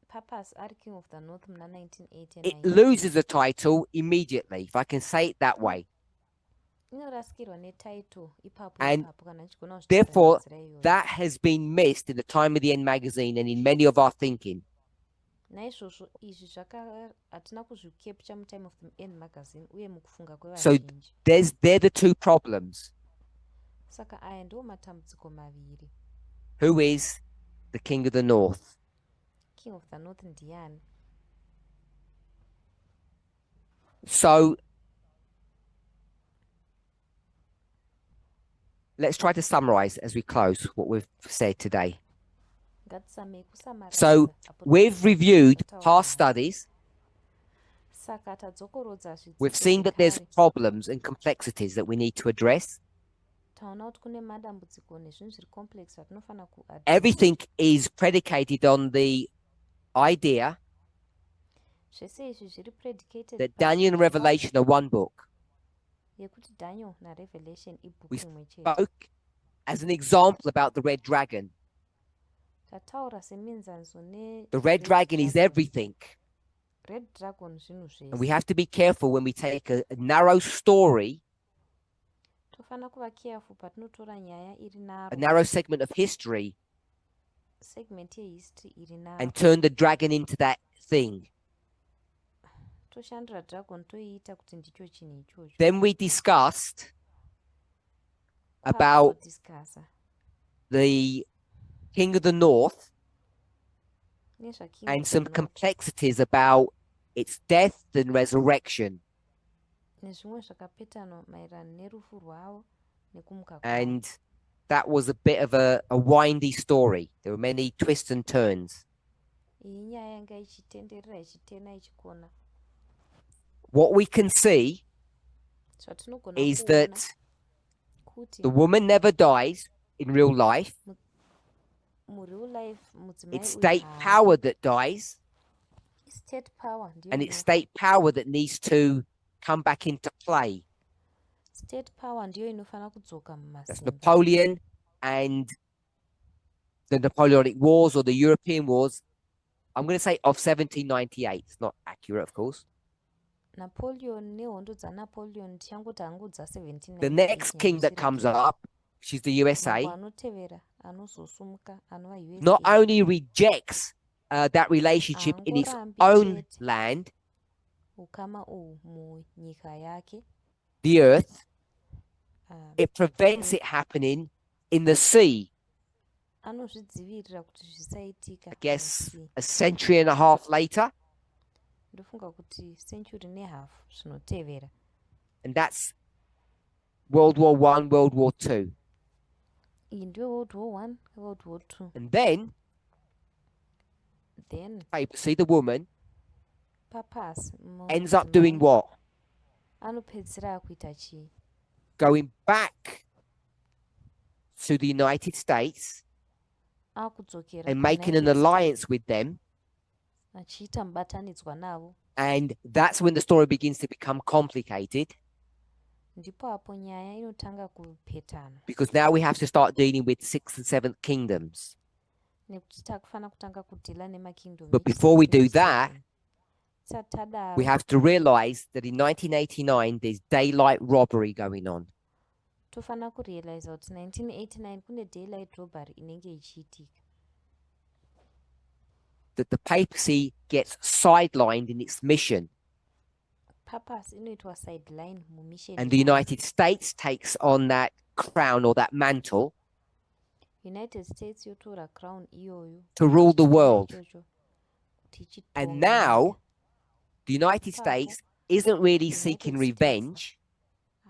Papas ari king of the north muna 1989. it loses the title immediately, if I can say it that way. Inorasikirwa netitle ipapo And ipapo kana nchigona kuzvitaura therefore, nenzira iyoyo. that has been missed in the Time of the End magazine and in many of our thinking. Naizvozvo izvi hatina kuzvikepcha mutime of the end magazine uye mukufunga So kwevazhinji. they're the two problems. Saka aya ndiwo matambudziko maviri. Who is the King of the North? King of the north ndiani? So let's try to summarize as we close what we've said today. Ngatisamei kusamaradzira So apo we've tinenge reviewed tataura past nawo. studies. Saka tadzokorodza We've zvidzidzo seen that there's zvekare. problems and complexities that we need to address. Taona kuti kune madambudziko nezvinhu zviri complex zvatinofana kuaddress. Everything is predicated on the idea Zvese izvi zviri predicated that Daniel and pazvinhu Revelation are one book. yekuti Daniel naRevelation We ibhuku rimwe chete. spoke as an example about the red dragon. Tataura seminzanzo ne The red dragon is everything. Red dragon zvinhu And we zvese. have to be careful when we take a narrow story tofanira kuva careful patinotora nyaya iri a naro narrow segment of history, segment yehistory iri naro and turn the dragon into that thing. toshandura dragon toiita kuti ndicho chinhu ichocho Then we discussed about discussa the King of the North nezvaking and some complexities about its death and resurrection. nezvimwe zvakapetanwa maererano nerufu rwavo nekumuka kwavo And that was a bit of a windy story. There were many twists and turns. iyi nyaya yanga ichitenderera ichitena ichikona What we can see zvatinogona is kuona that kuti the woman never dies in real life. mureal life mudzimai It's uyu state haafi. power that dies, State power ndiyo and it's inofa. state power that needs to come back into play. State power ndiyo inofanira kudzoka That's mumasimba Napoleon and the Napoleonic Wars or the European Wars. I'm going to say of 1798. It's not accurate, of course. Napoleon nehondo dzanapoleon tichangoti hangu dza1798 The next king that comes up, which is the mambo USA, anotevera anozosumuka anova not USA only rejects that relationship in its Haangorambi own chete. land, ukama uhu munyika yake the earth, ah, it prevents it happening in the sea. anozvidzivirira kuti zvisaitika I guess musi. a century and a half later, ndofunga kuti century nehafu zvinotevera and that's World War One, World War Two. iyi ndiyo world war 1 world war 2 And then, then see the woman papas ends up doing what? anopedzisira akuita chii Going back to the United States akudzokera and making an kuUnited States, alliance with them. achiita mubatanidzwa navo And that's when the story begins to become complicated, ndipo apo nyaya inotanga kupetana because now we have to start dealing with sixth and seventh kingdoms. nekuti takufanira kutanga kudhila nemakingdom But before we do that, tadaro we have to realize that in 1989, there's daylight robbery going on. tofanira kurealiza kuti 1989 kune daylight robbery inenge ichiitika That the papacy gets sidelined in its mission, papas inoitwa sideline mumission and the United States takes on that crown or that mantle United States yotora crown iyoyo to rule the world. ichocho kuti ichitonga And now, nyika. the United Papo, States isn't really United seeking States revenge,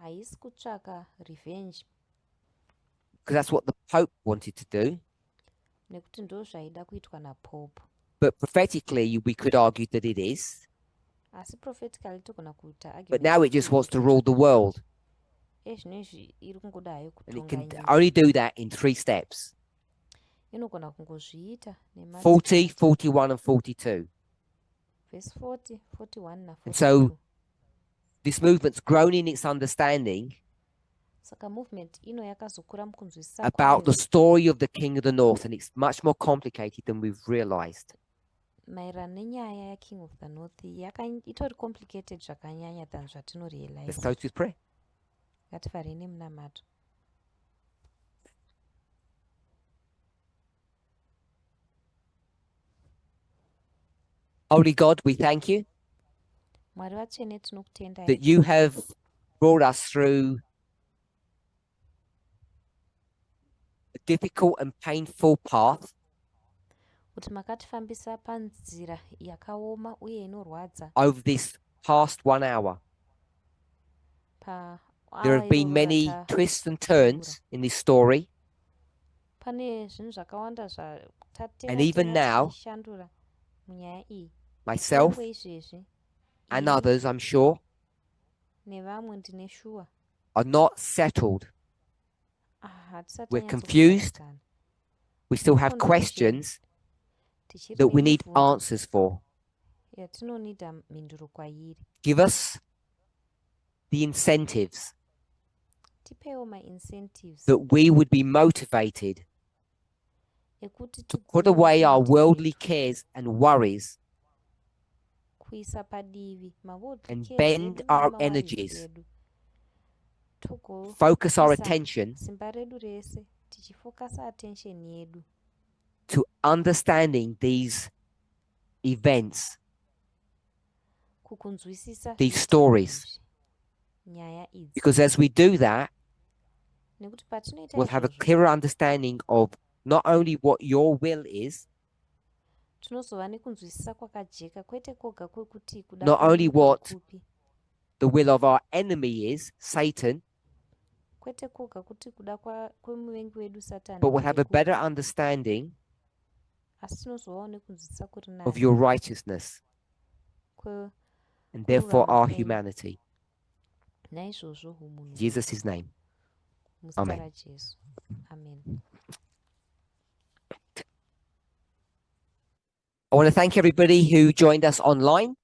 haisi kutsvaka revenge because that's what the Pope wanted to do. nekuti ndo zvaida kuitwa napope But prophetically, we could argue that it is. asi prophetically togona kuita But now it just wants to rule the world. ezvinezvi iri kungoda hayo And it kutonga can nyika only do that in 3 steps: inogona kungozviita 40, 41, and 42. verse 40 41 na And so 42 this movement's grown in its understanding saka movement ino yakazokura mukunzwisisa about the kwayo story of the King of the North, and it's much more complicated than we've realized. maererano nenyaya yaking of the north itori complicated zvakanyanya than Let's zvatinorealize close with prayer. ngatifarei nemunamato Holy God, we thank you mwari vatsvene tinokutendai that you have brought us through a difficult and painful path kuti makatifambisa panzira yakaoma uye inorwadza over this past 1 hour. There have been many twists and turns in this story, pane zvinhu zvakawanda And even now, zvatatera munyaya iyi myself Nyangwe izvezvi and ini others, I'm sure, nevamwe ndine shuwa are not settled. hatisati We're confused. We still have questions that we need answers for. yatinonida mhinduro kwairi Give us the incentives tipewo maincentives that we would be motivated ekuti to put away our worldly cares and worries kuisa padivi and bend our energies focus our Isa. attention simba redu rese tichifokasa attention yedu to understanding these events, kukunzwisisa these zviitiko stories. izvi, nyaya idzi, Because as we do that, nekuti patinoita we'll have a izvozvo clearer understanding of not only what your will is, tinozova nekunzwisisa kwakajeka, kwete kwoga kwekuti kuda not only kwenyu what kupi, the will of our enemy is, Satan, kwete kwoga kuti kuda kwemuvengi wedu satani but we'll have a ndekupi, better understanding asi tinozovawo nekunzwisisa kuri of nani your righteousness and therefore kururama our kwenyu. humanity. Naizvozvo In umunhu Jesus' name. muzita Amen. rajesu, amen. I want to thank everybody who joined us online.